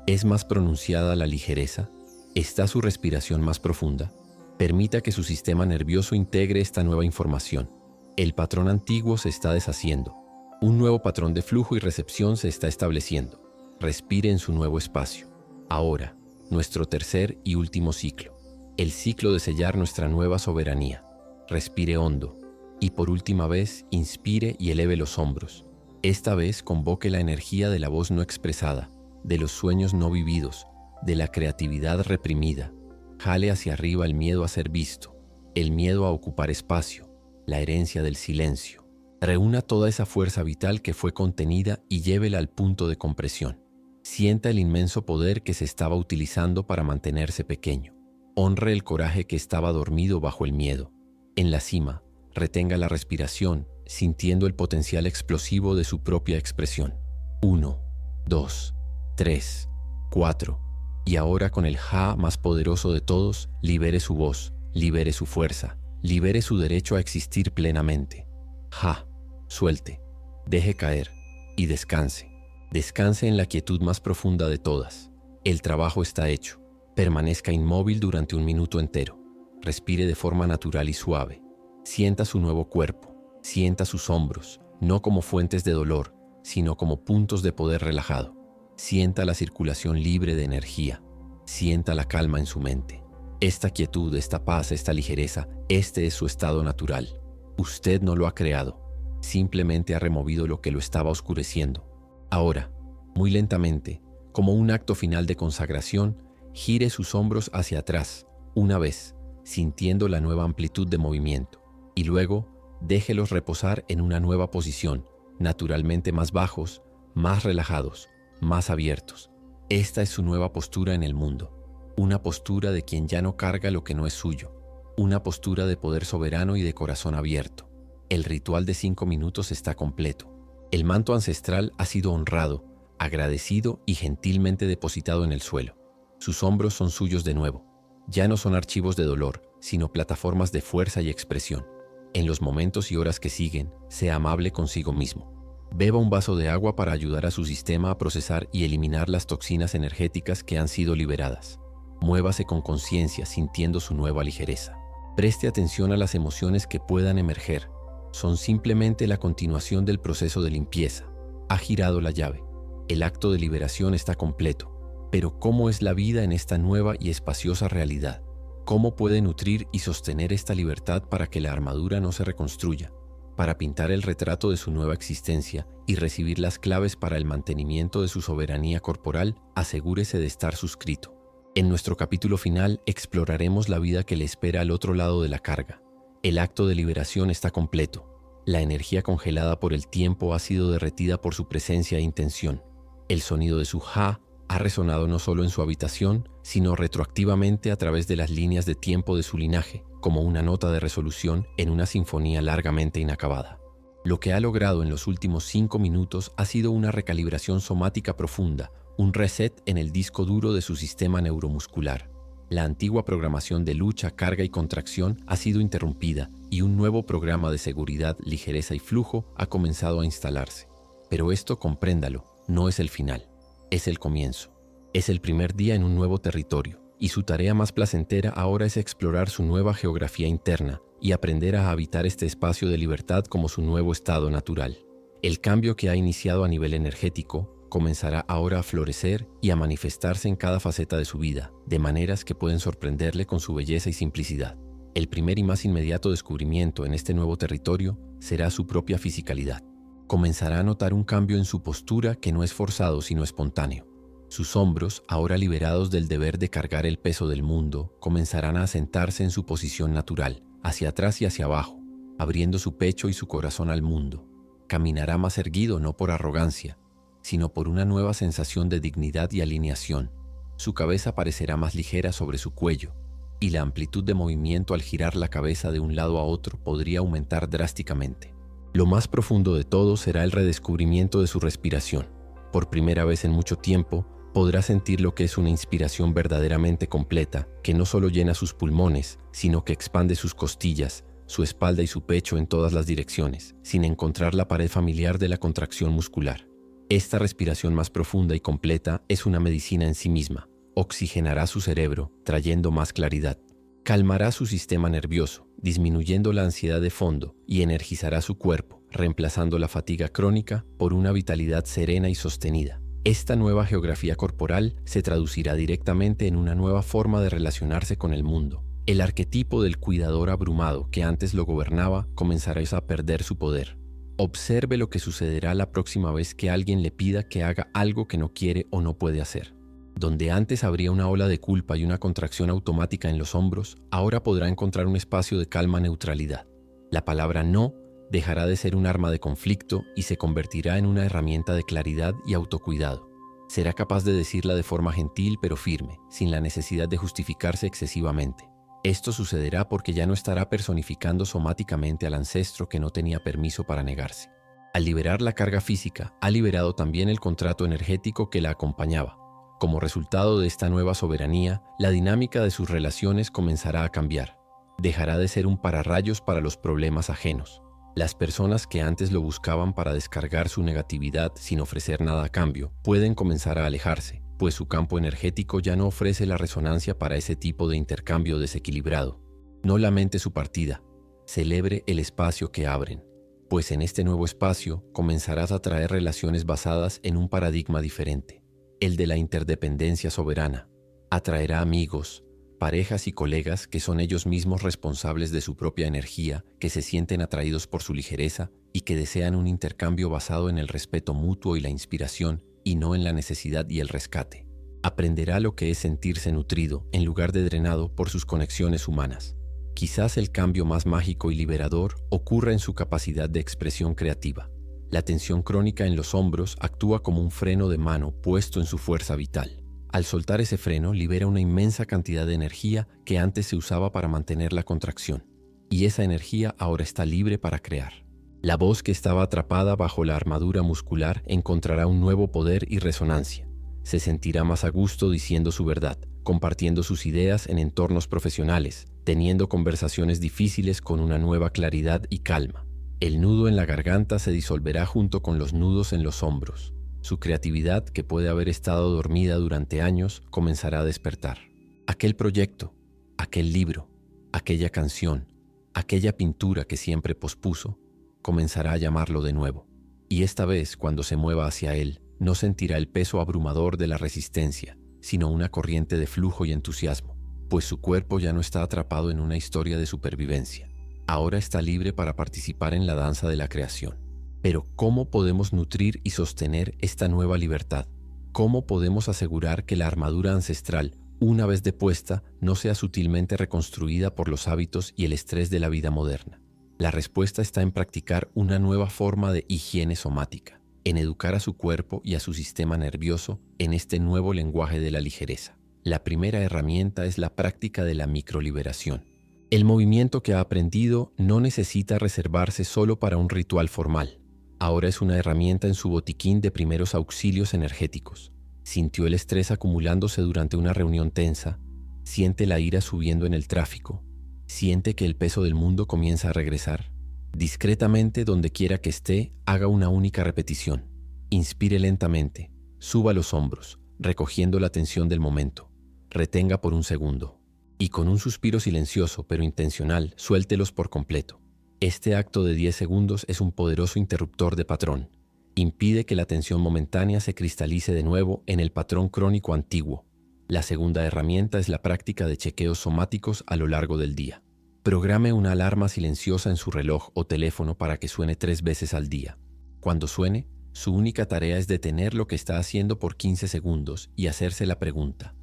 ¿Es más pronunciada la ligereza? ¿Está su respiración más profunda? Permita que su sistema nervioso integre esta nueva información. El patrón antiguo se está deshaciendo. Un nuevo patrón de flujo y recepción se está estableciendo. Respire en su nuevo espacio. Ahora, nuestro tercer y último ciclo. El ciclo de sellar nuestra nueva soberanía. Respire hondo. Y por última vez, inspire y eleve los hombros. Esta vez convoque la energía de la voz no expresada, de los sueños no vividos, de la creatividad reprimida. Jale hacia arriba el miedo a ser visto, el miedo a ocupar espacio, la herencia del silencio. Reúna toda esa fuerza vital que fue contenida y llévela al punto de compresión. Sienta el inmenso poder que se estaba utilizando para mantenerse pequeño. Honre el coraje que estaba dormido bajo el miedo. En la cima, retenga la respiración, sintiendo el potencial explosivo de su propia expresión. 1, 2, 3, 4. Y ahora, con el Ja más poderoso de todos, libere su voz, libere su fuerza, libere su derecho a existir plenamente. Ja, suelte, deje caer y descanse. Descanse en la quietud más profunda de todas. El trabajo está hecho. Permanezca inmóvil durante 1 minuto entero. Respire de forma natural y suave. Sienta su nuevo cuerpo. Sienta sus hombros, no como fuentes de dolor, sino como puntos de poder relajado. Sienta la circulación libre de energía. Sienta la calma en su mente. Esta quietud, esta paz, esta ligereza, este es su estado natural. Usted no lo ha creado. Simplemente ha removido lo que lo estaba oscureciendo. Ahora, muy lentamente, como un acto final de consagración, gire sus hombros hacia atrás, una vez, sintiendo la nueva amplitud de movimiento, y luego déjelos reposar en una nueva posición, naturalmente más bajos, más relajados, más abiertos. Esta es su nueva postura en el mundo, una postura de quien ya no carga lo que no es suyo, una postura de poder soberano y de corazón abierto. El ritual de 5 minutos está completo. El manto ancestral ha sido honrado, agradecido y gentilmente depositado en el suelo. Sus hombros son suyos de nuevo. Ya no son archivos de dolor, sino plataformas de fuerza y expresión. En los momentos y horas que siguen, sea amable consigo mismo. Beba un vaso de agua para ayudar a su sistema a procesar y eliminar las toxinas energéticas que han sido liberadas. Muévase con conciencia, sintiendo su nueva ligereza. Preste atención a las emociones que puedan emerger. Son simplemente la continuación del proceso de limpieza. Ha girado la llave. El acto de liberación está completo. Pero ¿cómo es la vida en esta nueva y espaciosa realidad? ¿Cómo puede nutrir y sostener esta libertad para que la armadura no se reconstruya? Para pintar el retrato de su nueva existencia y recibir las claves para el mantenimiento de su soberanía corporal, asegúrese de estar suscrito. En nuestro capítulo final exploraremos la vida que le espera al otro lado de la carga. El acto de liberación está completo. La energía congelada por el tiempo ha sido derretida por su presencia e intención. El sonido de su Ja ha resonado no solo en su habitación, sino retroactivamente a través de las líneas de tiempo de su linaje, como una nota de resolución en una sinfonía largamente inacabada. Lo que ha logrado en los últimos 5 minutos ha sido una recalibración somática profunda, un reset en el disco duro de su sistema neuromuscular. La antigua programación de lucha, carga y contracción ha sido interrumpida y un nuevo programa de seguridad, ligereza y flujo ha comenzado a instalarse. Pero esto, compréndalo, no es el final, es el comienzo. Es el primer día en un nuevo territorio y su tarea más placentera ahora es explorar su nueva geografía interna y aprender a habitar este espacio de libertad como su nuevo estado natural. El cambio que ha iniciado a nivel energético comenzará ahora a florecer y a manifestarse en cada faceta de su vida, de maneras que pueden sorprenderle con su belleza y simplicidad. El primer y más inmediato descubrimiento en este nuevo territorio será su propia fisicalidad. Comenzará a notar un cambio en su postura que no es forzado sino espontáneo. Sus hombros, ahora liberados del deber de cargar el peso del mundo, comenzarán a asentarse en su posición natural, hacia atrás y hacia abajo, abriendo su pecho y su corazón al mundo. Caminará más erguido no por arrogancia, sino por una nueva sensación de dignidad y alineación. Su cabeza parecerá más ligera sobre su cuello, y la amplitud de movimiento al girar la cabeza de un lado a otro podría aumentar drásticamente. Lo más profundo de todo será el redescubrimiento de su respiración. Por primera vez en mucho tiempo, podrá sentir lo que es una inspiración verdaderamente completa, que no solo llena sus pulmones, sino que expande sus costillas, su espalda y su pecho en todas las direcciones, sin encontrar la pared familiar de la contracción muscular. Esta respiración más profunda y completa es una medicina en sí misma. Oxigenará su cerebro, trayendo más claridad. Calmará su sistema nervioso, disminuyendo la ansiedad de fondo y energizará su cuerpo, reemplazando la fatiga crónica por una vitalidad serena y sostenida. Esta nueva geografía corporal se traducirá directamente en una nueva forma de relacionarse con el mundo. El arquetipo del cuidador abrumado que antes lo gobernaba comenzará a perder su poder. Observe lo que sucederá la próxima vez que alguien le pida que haga algo que no quiere o no puede hacer. Donde antes habría una ola de culpa y una contracción automática en los hombros, ahora podrá encontrar un espacio de calma neutralidad. La palabra no Dejará de ser un arma de conflicto y se convertirá en una herramienta de claridad y autocuidado. Será capaz de decirla de forma gentil pero firme, sin la necesidad de justificarse excesivamente. Esto sucederá porque ya no estará personificando somáticamente al ancestro que no tenía permiso para negarse. Al liberar la carga física, ha liberado también el contrato energético que la acompañaba. Como resultado de esta nueva soberanía, la dinámica de sus relaciones comenzará a cambiar. Dejará de ser un pararrayos para los problemas ajenos. Las personas que antes lo buscaban para descargar su negatividad sin ofrecer nada a cambio, pueden comenzar a alejarse, pues su campo energético ya no ofrece la resonancia para ese tipo de intercambio desequilibrado. No lamente su partida, celebre el espacio que abren, pues en este nuevo espacio comenzarás a traer relaciones basadas en un paradigma diferente, el de la interdependencia soberana. Atraerá amigos, parejas y colegas que son ellos mismos responsables de su propia energía, que se sienten atraídos por su ligereza y que desean un intercambio basado en el respeto mutuo y la inspiración, y no en la necesidad y el rescate. Aprenderá lo que es sentirse nutrido en lugar de drenado por sus conexiones humanas. Quizás el cambio más mágico y liberador ocurra en su capacidad de expresión creativa. La tensión crónica en los hombros actúa como un freno de mano puesto en su fuerza vital. Al soltar ese freno, libera una inmensa cantidad de energía que antes se usaba para mantener la contracción. Y esa energía ahora está libre para crear. La voz que estaba atrapada bajo la armadura muscular encontrará un nuevo poder y resonancia. Se sentirá más a gusto diciendo su verdad, compartiendo sus ideas en entornos profesionales, teniendo conversaciones difíciles con una nueva claridad y calma. El nudo en la garganta se disolverá junto con los nudos en los hombros. Su creatividad, que puede haber estado dormida durante años, comenzará a despertar. Aquel proyecto, aquel libro, aquella canción, aquella pintura que siempre pospuso, comenzará a llamarlo de nuevo. Y esta vez, cuando se mueva hacia él, no sentirá el peso abrumador de la resistencia, sino una corriente de flujo y entusiasmo, pues su cuerpo ya no está atrapado en una historia de supervivencia. Ahora está libre para participar en la danza de la creación. Pero ¿cómo podemos nutrir y sostener esta nueva libertad? ¿Cómo podemos asegurar que la armadura ancestral, una vez depuesta, no sea sutilmente reconstruida por los hábitos y el estrés de la vida moderna? La respuesta está en practicar una nueva forma de higiene somática, en educar a su cuerpo y a su sistema nervioso en este nuevo lenguaje de la ligereza. La primera herramienta es la práctica de la microliberación. El movimiento que ha aprendido no necesita reservarse solo para un ritual formal. Ahora es una herramienta en su botiquín de primeros auxilios energéticos. Sintió el estrés acumulándose durante una reunión tensa. Siente la ira subiendo en el tráfico. Siente que el peso del mundo comienza a regresar. Discretamente, donde quiera que esté, haga una única repetición. Inspire lentamente. Suba los hombros, recogiendo la tensión del momento. Retenga por un segundo. Y con un suspiro silencioso pero intencional, suéltelos por completo. Este acto de 10 segundos es un poderoso interruptor de patrón. Impide que la tensión momentánea se cristalice de nuevo en el patrón crónico antiguo. La segunda herramienta es la práctica de chequeos somáticos a lo largo del día. Programe una alarma silenciosa en su reloj o teléfono para que suene 3 veces al día. Cuando suene, su única tarea es detener lo que está haciendo por 15 segundos y hacerse la pregunta: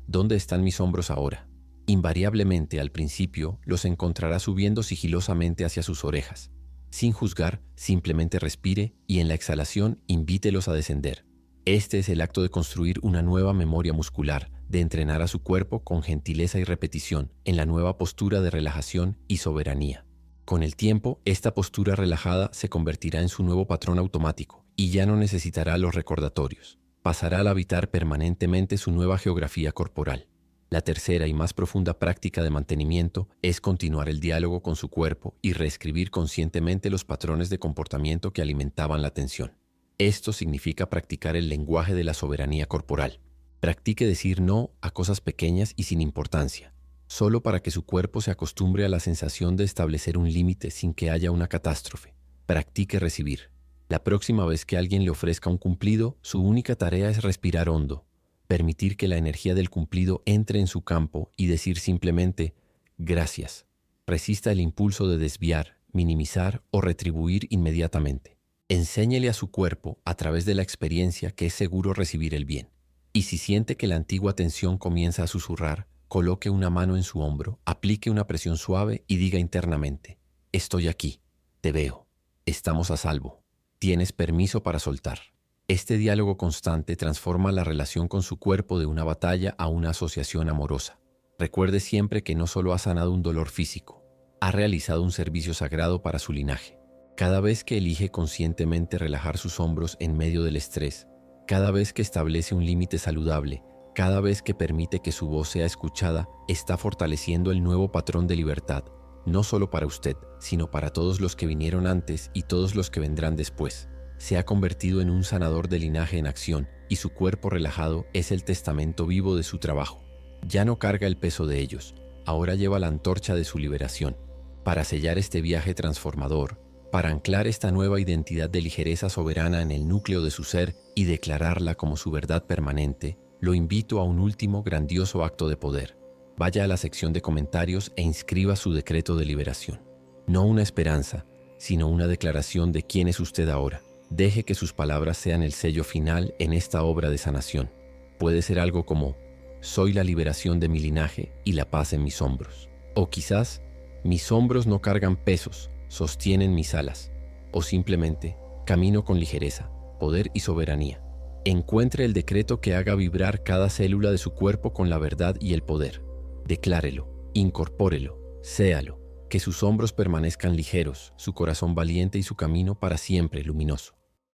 ¿dónde están mis hombros ahora? Invariablemente, al principio, los encontrará subiendo sigilosamente hacia sus orejas. Sin juzgar, simplemente respire y en la exhalación invítelos a descender. Este es el acto de construir una nueva memoria muscular, de entrenar a su cuerpo con gentileza y repetición en la nueva postura de relajación y soberanía. Con el tiempo, esta postura relajada se convertirá en su nuevo patrón automático y ya no necesitará los recordatorios. Pasará al habitar permanentemente su nueva geografía corporal. La tercera y más profunda práctica de mantenimiento es continuar el diálogo con su cuerpo y reescribir conscientemente los patrones de comportamiento que alimentaban la tensión. Esto significa practicar el lenguaje de la soberanía corporal. Practique decir no a cosas pequeñas y sin importancia, solo para que su cuerpo se acostumbre a la sensación de establecer un límite sin que haya una catástrofe. Practique recibir. La próxima vez que alguien le ofrezca un cumplido, su única tarea es respirar hondo, permitir que la energía del cumplido entre en su campo y decir simplemente gracias. Resista el impulso de desviar, minimizar o retribuir inmediatamente. Enséñele a su cuerpo a través de la experiencia que es seguro recibir el bien. Y si siente que la antigua tensión comienza a susurrar, coloque una mano en su hombro, aplique una presión suave y diga internamente: estoy aquí, Te veo. Estamos a salvo. Tienes permiso para soltar. Este diálogo constante transforma la relación con su cuerpo de una batalla a una asociación amorosa. Recuerde siempre que no solo ha sanado un dolor físico, ha realizado un servicio sagrado para su linaje. Cada vez que elige conscientemente relajar sus hombros en medio del estrés, cada vez que establece un límite saludable, cada vez que permite que su voz sea escuchada, está fortaleciendo el nuevo patrón de libertad, no solo para usted, sino para todos los que vinieron antes y todos los que vendrán después. Se ha convertido en un sanador de linaje en acción y su cuerpo relajado es el testamento vivo de su trabajo. Ya no carga el peso de ellos, ahora lleva la antorcha de su liberación. Para sellar este viaje transformador, para anclar esta nueva identidad de ligereza soberana en el núcleo de su ser y declararla como su verdad permanente, lo invito a un último grandioso acto de poder. Vaya a la sección de comentarios e inscriba su decreto de liberación. No una esperanza, sino una declaración de quién es usted ahora. Deje que sus palabras sean el sello final en esta obra de sanación. Puede ser algo como: soy la liberación de mi linaje y la paz en mis hombros. O quizás: mis hombros no cargan pesos, sostienen mis alas. O simplemente: camino con ligereza, poder y soberanía. Encuentre el decreto que haga vibrar cada célula de su cuerpo con la verdad y el poder. Declárelo, incorpórelo, séalo, que sus hombros permanezcan ligeros, su corazón valiente y su camino para siempre luminoso.